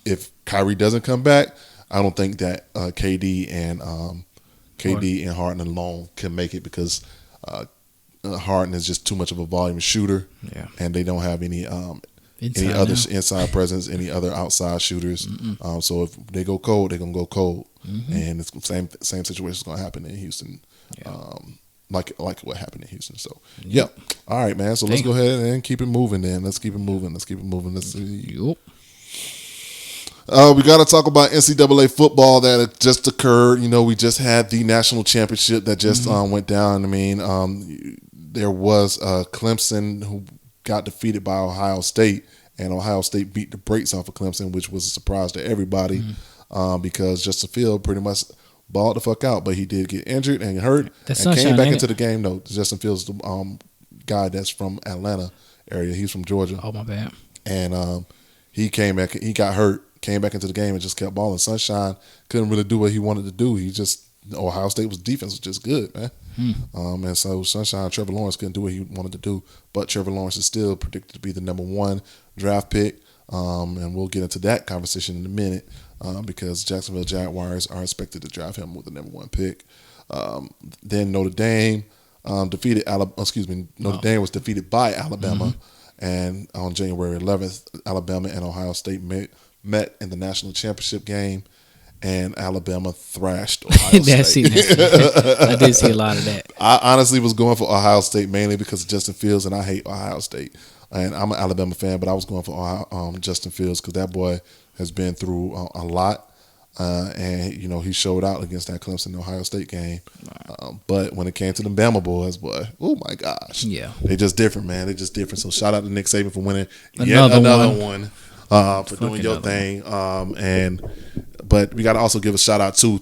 If Kyrie doesn't come back, I don't think that KD and Harden alone can make it because Harden is just too much of a volume shooter, and they don't have any other inside presence, any other outside shooters. So if they go cold, they're gonna go cold, and it's the same situation is gonna happen in Houston. Like what happened in Houston. So all right, man. So let's go ahead and keep it moving. Then let's keep it moving. Let's see. We got to talk about NCAA football that just occurred. We just had the national championship that just went down. I mean, there was Clemson who got defeated by Ohio State, and Ohio State beat the brakes off of Clemson, which was a surprise to everybody because Justin Field pretty much balled the fuck out, but he did get injured and hurt and Sunshine, came back into the game. No, Justin Fields, the guy that's from Atlanta area. He's from Georgia. Oh, my bad. And he came back. He got hurt, came back into the game, and just kept balling. Sunshine couldn't really do what he wanted to do. Ohio State defense was just good, man. And so Sunshine, Trevor Lawrence couldn't do what he wanted to do. But Trevor Lawrence is still predicted to be the number 1 draft pick. And we'll get into that conversation in a minute because Jacksonville Jaguars are expected to draft him with the number 1 pick. Then Notre Dame defeated Alabama. Notre Dame was defeated by Alabama, and on January 11th, Alabama and Ohio State met in the national championship game, and Alabama thrashed Ohio State. I did see a lot of that. I honestly was going for Ohio State mainly because of Justin Fields, and I hate Ohio State. And I'm an Alabama fan, but I was going for Justin Fields because that boy has been through a lot. And, he showed out against that Clemson Ohio State game. But when it came to the Bama boys, boy, oh my gosh. Yeah. They're just different, man. They're just different. So shout out to Nick Saban for winning another one. For doing your thing. But we got to also give a shout out to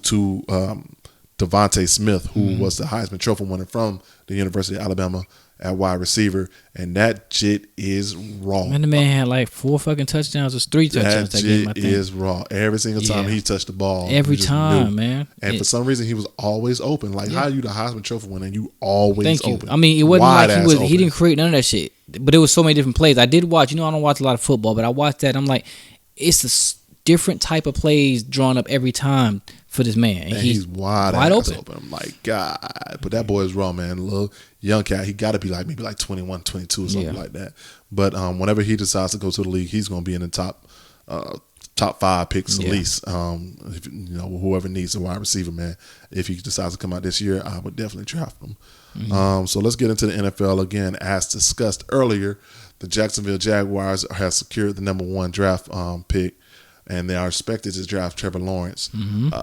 Devontae Smith, who was the Heisman Trophy winner from the University of Alabama at wide receiver, and that shit is raw. And the man had like 4 fucking touchdowns or 3 touchdowns that game, I think. That shit is raw. Every single time he touched the ball. Every time, man. And for some reason, he was always open. Like, how are you the Heisman Trophy winner and you always open? I mean, it wasn't like he didn't create none of that shit. But there was so many different plays. I did watch, I don't watch a lot of football, but I watched that. I'm like, it's a different type of plays drawn up every time for this man. And he's wide open. I'm like, God. But that boy is raw, man. A little young cat. He got to be like maybe like 21, 22 or something like that. But whenever he decides to go to the league, he's going to be in the top 5 picks at least. If, whoever needs a wide receiver, man. If he decides to come out this year, I would definitely draft him. So let's get into the NFL again. As discussed earlier, the Jacksonville Jaguars have secured the number 1 draft pick, and they are expected to draft Trevor Lawrence. And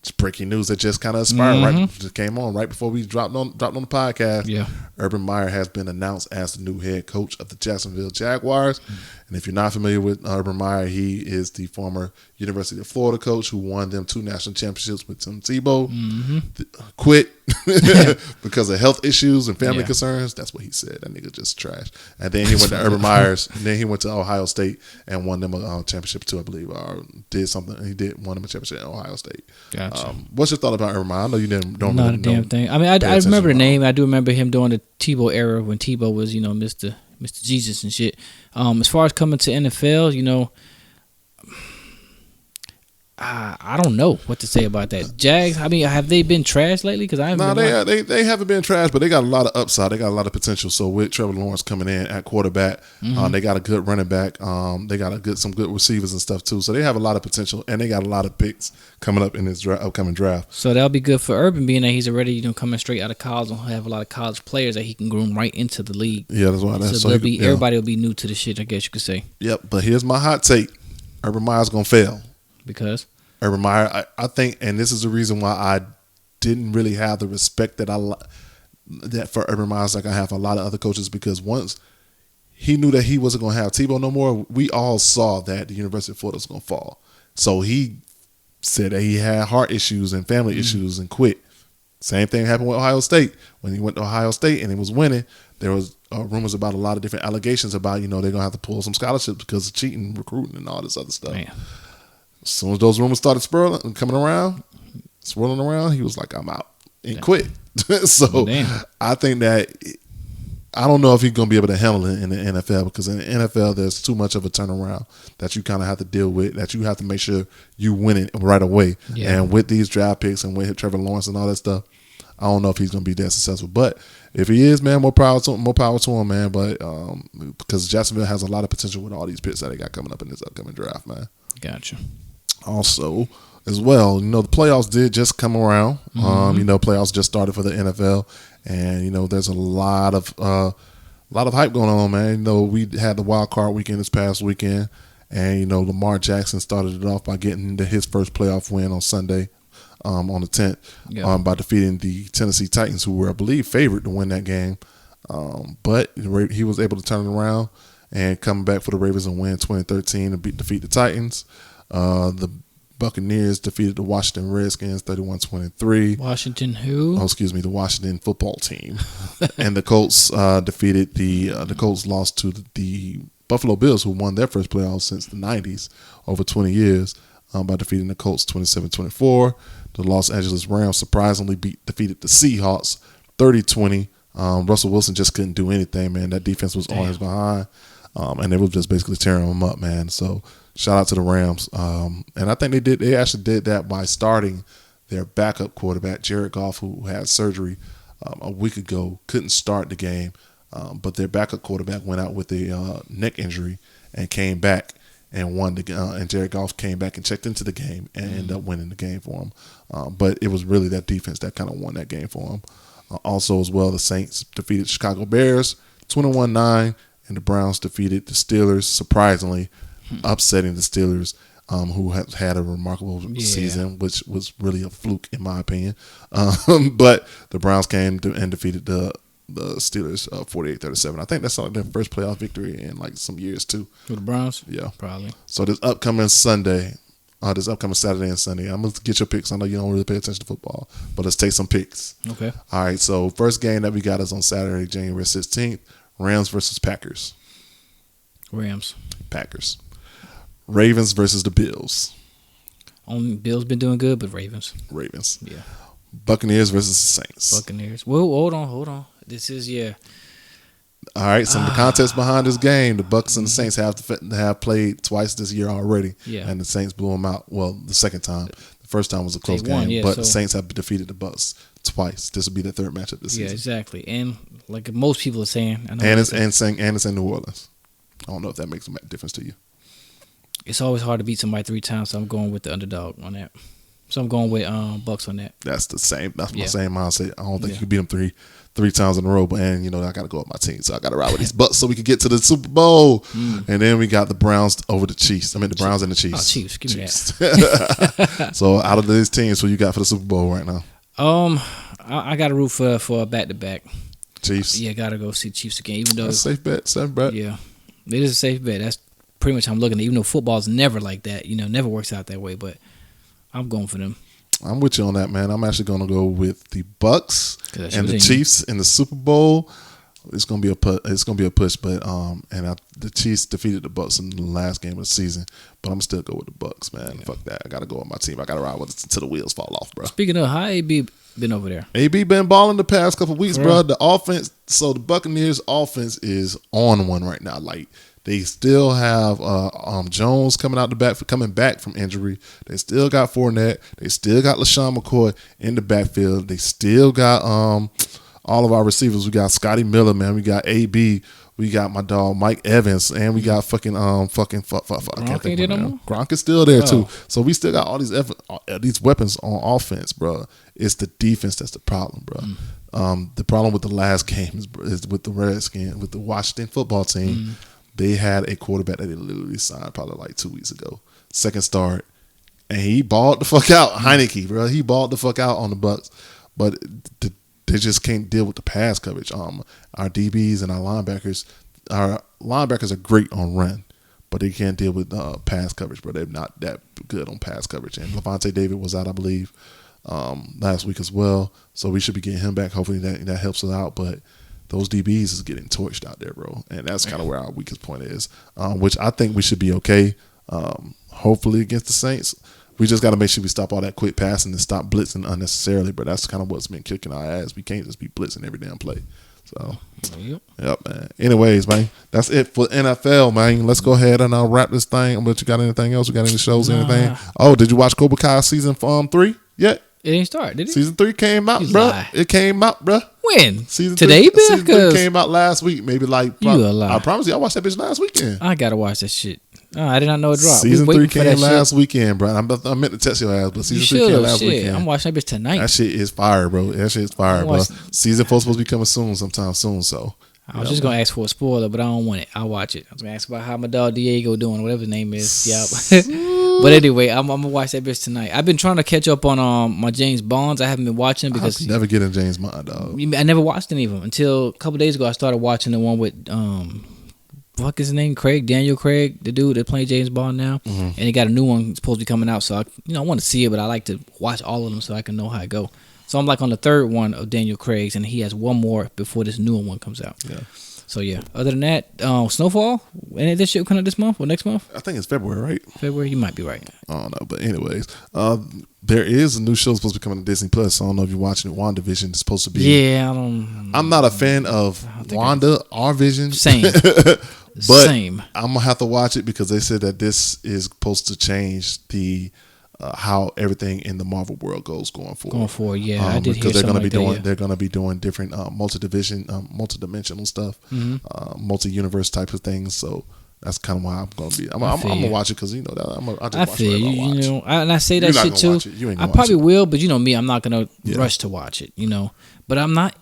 it's breaking news that just kind of expired just came on right before we dropped on the podcast. Yeah, Urban Meyer has been announced as the new head coach of the Jacksonville Jaguars. And if you're not familiar with Urban Meyer, he is the former University of Florida coach who won them 2 national championships with Tim Tebow. Quit because of health issues and family concerns. That's what he said. That nigga just trash. And then he went to Urban Meyer's. And then he went to Ohio State and won them a championship too, I believe. Or did something. He won them a championship at Ohio State. Gotcha. What's your thought about Urban Meyer? I know you don't not a damn thing. I mean, I remember the name. I do remember him during the Tebow era when Tebow was, Mr. Jesus and shit. As far as coming to NFL, I don't know what to say about that. Jags, I mean, have they been trashed lately? Because I haven't. No, they haven't been trashed, but they got a lot of upside. They got a lot of potential. So with Trevor Lawrence coming in at quarterback, they got a good running back. They got some good receivers and stuff too. So they have a lot of potential, and they got a lot of picks coming up in this upcoming draft. So that'll be good for Urban, being that he's already coming straight out of college and have a lot of college players that he can groom right into the league. Yeah, that's why. Everybody will be new to the shit, I guess you could say. Yep, but here's my hot take: Urban Meyer's gonna fail because. Urban Meyer, I think, and this is the reason why I didn't really have the respect that for Urban Meyer like I have for a lot of other coaches, because once he knew that he wasn't going to have Tebow no more, we all saw that the University of Florida was going to fall. So he said that he had heart issues and family issues and quit. Same thing happened with Ohio State. When he went to Ohio State and he was winning, there was rumors about a lot of different allegations about, they're going to have to pull some scholarships because of cheating, recruiting, and all this other stuff. Man. As soon as those rumors started swirling, he was like, I'm out, and quit. So I think that, I don't know if he's going to be able to handle it in the NFL, because in the NFL, there's too much of a turnaround that you kind of have to deal with, that you have to make sure you win it right away. Yeah. And with these draft picks and with Trevor Lawrence and all that stuff, I don't know if he's going to be that successful. But if he is, man, more power to him, man. But because Jacksonville has a lot of potential with all these picks that they got coming up in this upcoming draft, man. Gotcha. Also, as well, the playoffs did just come around. Playoffs just started for the NFL, and there's a lot of hype going on, man. We had the wild card weekend this past weekend, and Lamar Jackson started it off by getting his first playoff win on Sunday, on the 10th, by defeating the Tennessee Titans, who were, I believe, favored to win that game. But he was able to turn it around and come back for the Ravens and win 2013 to defeat the Titans. The Buccaneers defeated the Washington Redskins 31-23. Washington who? Oh, excuse me, the Washington football team. And the Colts defeated the Colts lost to the Buffalo Bills, who won their first playoffs since the 90s, over 20 years, by defeating the Colts 27-24. The Los Angeles Rams surprisingly defeated the Seahawks 30-20. Russell Wilson just couldn't do anything, man. That defense was on his behind, and they were just basically tearing him up, man. So shout out to the Rams. And I think they actually did that by starting their backup quarterback, Jared Goff, who had surgery a week ago, couldn't start the game. But their backup quarterback went out with a neck injury and came back and won and Jared Goff came back and checked into the game and ended up winning the game for him. But it was really that defense that kind of won that game for him. Also, as well, the Saints defeated Chicago Bears 21-9, and the Browns defeated the Steelers, surprisingly, upsetting the Steelers, who have had a remarkable season, which was really a fluke in my opinion. But the Browns came and defeated the Steelers 48-37. I think that's like their first playoff victory in like some years too. For the Browns? Yeah. Probably. So this upcoming Saturday and Sunday, I'm going to get your picks. I know you don't really pay attention to football, but let's take some picks. Okay. All right, so first game that we got is on Saturday, January 16th, Rams versus Packers. Rams. Packers. Ravens versus the Bills. Only Bills been doing good, but Ravens. Yeah. Buccaneers versus the Saints. Buccaneers. Whoa, hold on. This is, All right, some of the context behind this game, the Bucs and the Saints have played twice this year already, and the Saints blew them out. Well, the second time. The first time was a close game, but the Saints have defeated the Bucs twice. This will be the third matchup this season. Yeah, exactly. And like most people are saying, I know it's in New Orleans. I don't know if that makes a difference to you. It's always hard to beat somebody 3 times, so I'm going with the underdog on that. So I'm going with Bucs on that. That's the same. That's my same mindset. I don't think you can beat them three times in a row. But I got to go with my team, so I got to ride with these Bucs so we can get to the Super Bowl. And then we got the Browns over the Chiefs. I mean the Browns and the Chiefs. Oh, Chiefs, give me that. So out of these teams, who you got for the Super Bowl right now? I got to root for a back-to-back. Chiefs. Yeah, got to go see Chiefs again. Even though that's a safe bet. Yeah, it is a safe bet. That's pretty much how I'm looking at it. Even though football's never like that, never works out that way. But I'm going for them. I'm with you on that, man. I'm actually going to go with the Bucs and the Chiefs in the Super Bowl. It's going to be a push, but the Chiefs defeated the Bucs in the last game of the season, but I'm still go with the Bucs, man. Yeah. Fuck that. I got to go with my team. I got to ride with it until the wheels fall off, bro. Speaking of, how AB been over there? AB been balling the past couple of weeks, bro. The offense. So the Buccaneers offense is on one right now. Like, they still have Jones coming back from injury. They still got Fournette. They still got LaShawn McCoy in the backfield. They still got all of our receivers. We got Scotty Miller, man. We got AB. We got my dog Mike Evans, and we got fucking I can't think of him. Gronk is still there too. So we still got all these weapons on offense, bro. It's the defense that's the problem, bro. The problem with the last game is with the Redskins, with the Washington football team. They had a quarterback that they literally signed probably like 2 weeks ago. Second start. And he balled the fuck out. Heineke, bro. He balled the fuck out on the Bucs. But they just can't deal with the pass coverage. Our DBs and our linebackers are great on run, but they can't deal with pass coverage, bro. They're not that good on pass coverage. And Levante David was out, I believe, last week as well. So we should be getting him back. Hopefully that helps us out. But those DBs is getting torched out there, bro. And that's kind of where our weakest point is, which I think we should be okay, hopefully, against the Saints. We just got to make sure we stop all that quick passing and stop blitzing unnecessarily, but that's kind of what's been kicking our ass. We can't just be blitzing every damn play. So, yep, man. Anyways, man, that's it for NFL, man. Let's go ahead and wrap this thing. But you got anything else? You got any shows, anything? Oh, did you watch Cobra Kai season 3 yet? It didn't start, did it? Season 3 came out, bro. It came out, bro. When? Season Today, 3, season 3 came out last week. Maybe like you a lie. I promise you, I watched that bitch last weekend. I gotta watch that shit. I did not know it dropped. Season 3 came last weekend, bro. I meant to text your ass, but season 3 came last weekend. I'm watching that bitch tonight. That shit is fire, bro. That shit is fire, bro. Season 4 supposed to be coming sometime soon. So I was just gonna ask for a spoiler, but I don't want it. I'll watch it. I was gonna ask about how my dog Diego doing, whatever his name is. Yep. But anyway, I'm gonna watch that bitch tonight. I've been trying to catch up on my James Bonds. I haven't been watching because never get in James Bond, dog. I never watched any of them until a couple days ago. I started watching the one with fuck his name, Daniel Craig, the dude that playing James Bond now, and he got a new one supposed to be coming out. So I want to see it, but I like to watch all of them so I can know how it go. So I'm like on the third one of Daniel Craig's, and he has one more before this newer one comes out. Yeah. So yeah. Other than that, Snowfall, any of this shit coming out this month or next month? I think it's February, right? February, you might be right. I don't know, but anyways, there is a new show supposed to be coming to Disney Plus. I don't know if you're watching it. WandaVision is supposed to be. Yeah, I don't. I'm not a fan of Wanda or Vision. Same. But Same. I'm gonna have to watch it because they said that this is supposed to change the how everything in the Marvel world goes going forward. Going forward, yeah, I did because hear they're going to be something doing like that, they're going to be doing different multi-dimensional stuff, multi-universe type of things. So that's kind of why I'm going to be. I'm gonna watch it because you know that I just watch it. You know, and I say that shit too. I watch probably it. will, but you know me, I'm not gonna rush to watch it. You know, but I'm not.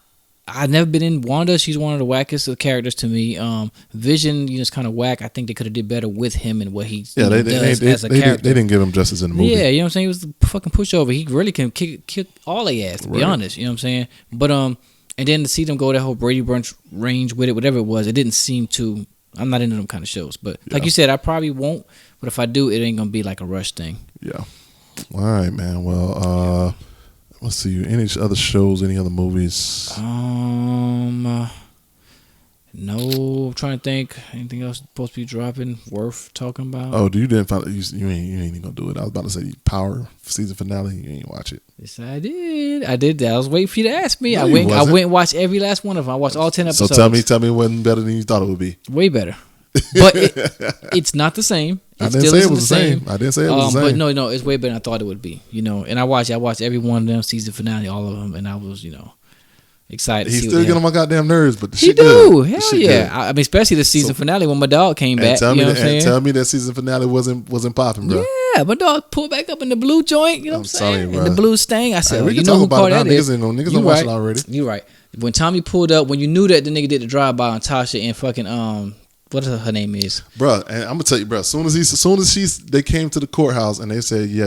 I've never been in Wanda. She's one of the wackest of characters to me. Vision, you know, is kind of whack. I think they could have did better with him and what he does as a character. They didn't give him justice in the movie. Yeah, you know what I'm saying? He was the fucking pushover. He really can kick all their ass, to be honest. You know what I'm saying? But and then to see them go that whole Brady Bunch range with it, whatever it was, it didn't seem to. I'm not into them kind of shows. But like you said, I probably won't. But if I do, it ain't gonna be like a rush thing. Yeah. All right, man. Well, let's see. Any other shows? Any other movies? No. I'm trying to think. Anything else supposed to be dropping worth talking about? Oh, you didn't find you ain't even gonna do it. I was about to say Power season finale. You ain't watch it. Yes, I did. I did that. I was waiting for you to ask me. No, I went and watched every last one of them. I watched all 10 episodes. So tell me it wasn't better than you thought it would be. Way better. But it's not the same. I didn't say it was the same. I didn't say it was the same. But no, it's way better than I thought it would be. You know, and I watched every one of them season finale, all of them, and I was, you know, excited. He's still getting on my goddamn nerves, but he do. Hell yeah! I mean, especially the season finale when my dog came back. Tell me tell me that season finale wasn't popping, bro. Yeah, my dog pulled back up in the blue joint. You know what I'm saying? In the blue stain. I said, we you can know talk who about called it now. Niggas don't watch it already. You're right. When Tommy pulled up, when you knew that the nigga did the drive by on Tasha and fucking what her name is, bro. And I'm gonna tell you, bro. As soon as they came to the courthouse and they said, "Yeah,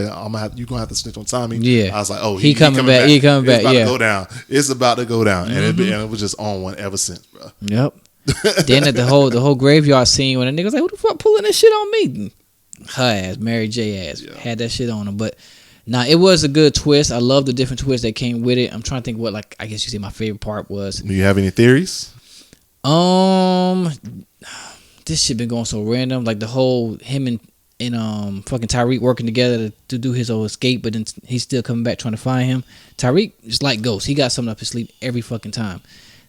you gonna have to snitch on Tommy." Yeah, I was like, "Oh, he coming back. He coming back. It's about to go down. It's about to go down." And it was just on one ever since, bro. Yep. Then at the whole graveyard scene when the nigga was like, "Who the fuck pulling this shit on me?" Her ass, Mary J ass, had that shit on her. But nah, it was a good twist. I love the different twists that came with it. I'm trying to think what, like, I guess you say my favorite part was. Do you have any theories? This shit been going so random. Like the whole him and fucking Tyreek working together to do his old escape, but then he's still coming back trying to find him. Tyreek is like Ghost. He got something up his sleeve every fucking time.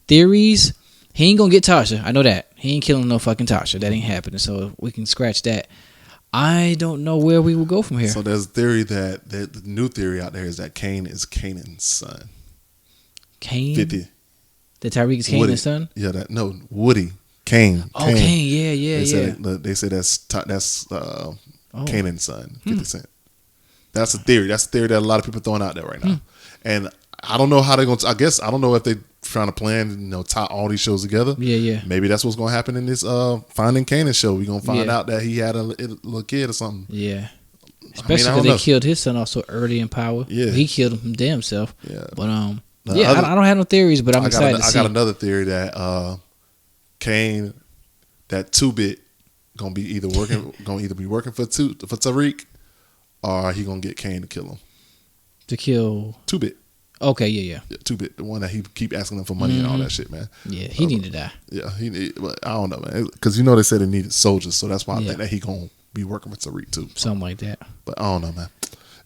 Theories, he ain't gonna get Tasha. I know that. He ain't killing no fucking Tasha. That ain't happening. So we can scratch that. I don't know where we will go from here. So there's a theory that the new theory out there is that Kane is Kanan's son. Kane? 50. That Tyreek is Kanan's son? Yeah, Woody. Kane. Oh, Kane. Yeah. They say that's Kanan's son, 50 Cent. That's a theory. That's a theory that a lot of people are throwing out there right now. And I don't know how they're going to, I don't know if they're trying to plan, tie all these shows together. Yeah. Maybe that's what's going to happen in this Finding Kanan show. We're going to find out that he had a little kid or something. Yeah. Especially because they killed his son off so early in power. Yeah. He killed him damn self. Yeah. But, I don't have no theories, but I'm excited to see. I got another theory that Kane, that 2-bit, gonna be either working for Tariq, or he gonna get Kane to kill him. To kill 2-bit. Okay, yeah. 2-bit, the one that he keep asking them for money and all that shit, man. Yeah, he need to die. Yeah, I don't know, man, because they said they needed soldiers, so that's why I think that he gonna be working with Tariq too. Something like that. But I don't know, man.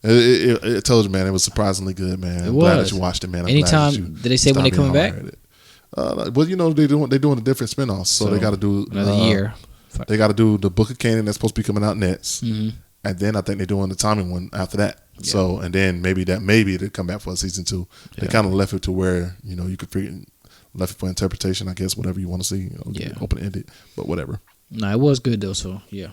It told you, man. It was surprisingly good, man. I'm glad that you watched it, man. Anytime, did they say when they coming back? Well, they're doing a different spinoff, so they got to do another year. They got to do the Book of Kanan that's supposed to be coming out next, and then I think they're doing the Tommy one after that. Yeah. So, and then maybe they come back for a season 2. They kind of left it to where you could left it for interpretation, I guess, whatever you want to see, open ended, but whatever. No, it was good though. So yeah.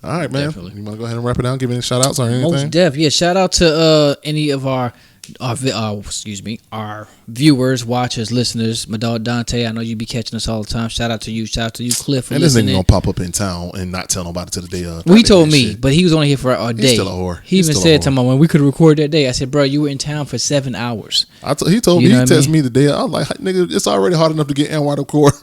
All right, man. Definitely. You want to go ahead and wrap it down? Give any shout outs or anything? Most def, yeah. Shout out to any of our our viewers, watchers, listeners, my dog Dante. I know you be catching us all the time. Shout out to you, Cliff. For and this listening. nigga gonna pop up in town and not tell nobody to the day of. Well, he told me, but he was only here for a day. He's still a whore. He even said to me when we could record that day. I said, bro, you were in town for 7 hours. He told me, he texted me the day. I was like, nigga, it's already hard enough to get Anwar to record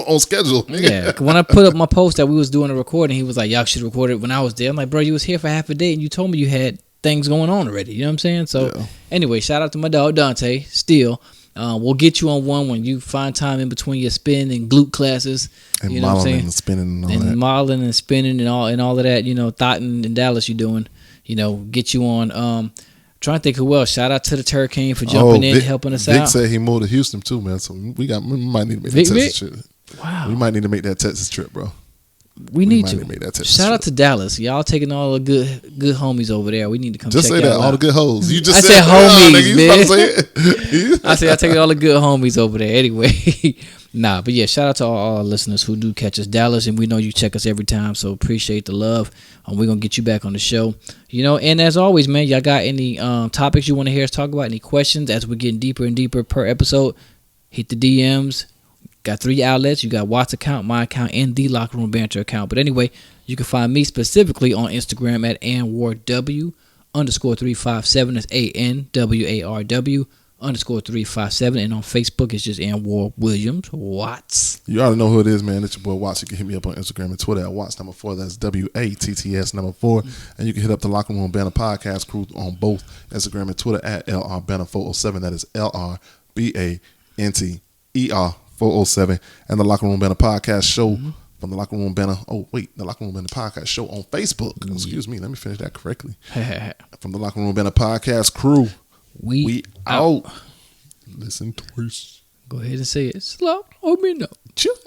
on schedule. Nigga. Yeah, when I put up my post that we was doing a recording, he was like, y'all should record it when I was there. I'm like, bro, you was here for half a day and you told me you had things going on already. You know what I'm saying? So anyway, shout out to my dog Dante. Still, we'll get you on one when you find time in between your spin and glute classes. And you know what I'm saying? And spinning and all that. And modeling and spinning and all of that. You know, Thoughton in Dallas you doing. You know, get you on. Trying to think who else. Shout out to the Turricane for jumping in, helping us out. Vic said he moved to Houston too, man. So we might need to make that Texas trip. Wow. We might need to make that Texas trip, bro. We need to make that Texas Shout out to Dallas. Y'all taking all the good homies over there. We need to come just check say that. All the good hoes. You just said homies, man. Say I said I take all the good homies over there. Anyway, but yeah, shout out to all our listeners who do catch us, Dallas, and we know you check us every time. So appreciate the love. We're gonna get you back on the show. You know, and as always, man, y'all got any topics you want to hear us talk about? Any questions as we're getting deeper and deeper per episode? Hit the DMs. Got 3 outlets. You got Watt's account, my account, and the Locker Room Banter account. But anyway, you can find me specifically on Instagram at AnwarW_357. That's ANWARW_357. And on Facebook, it's just Anwar Williams Watts. You already know who it is, man. It's your boy Watts. You can hit me up on Instagram and Twitter at Watts4. That's WATTS4. And you can hit up the Locker Room Banter podcast crew on both Instagram and Twitter at LRBanter407. That is LRBANTER 407, and the Locker Room Banter podcast show from the Locker Room Banter. The Locker Room Banter podcast show on Facebook. Excuse me, let me finish that correctly. From the Locker Room Banter podcast crew, we out. Listen twice. Go ahead and say it slow. Let me know. Chill.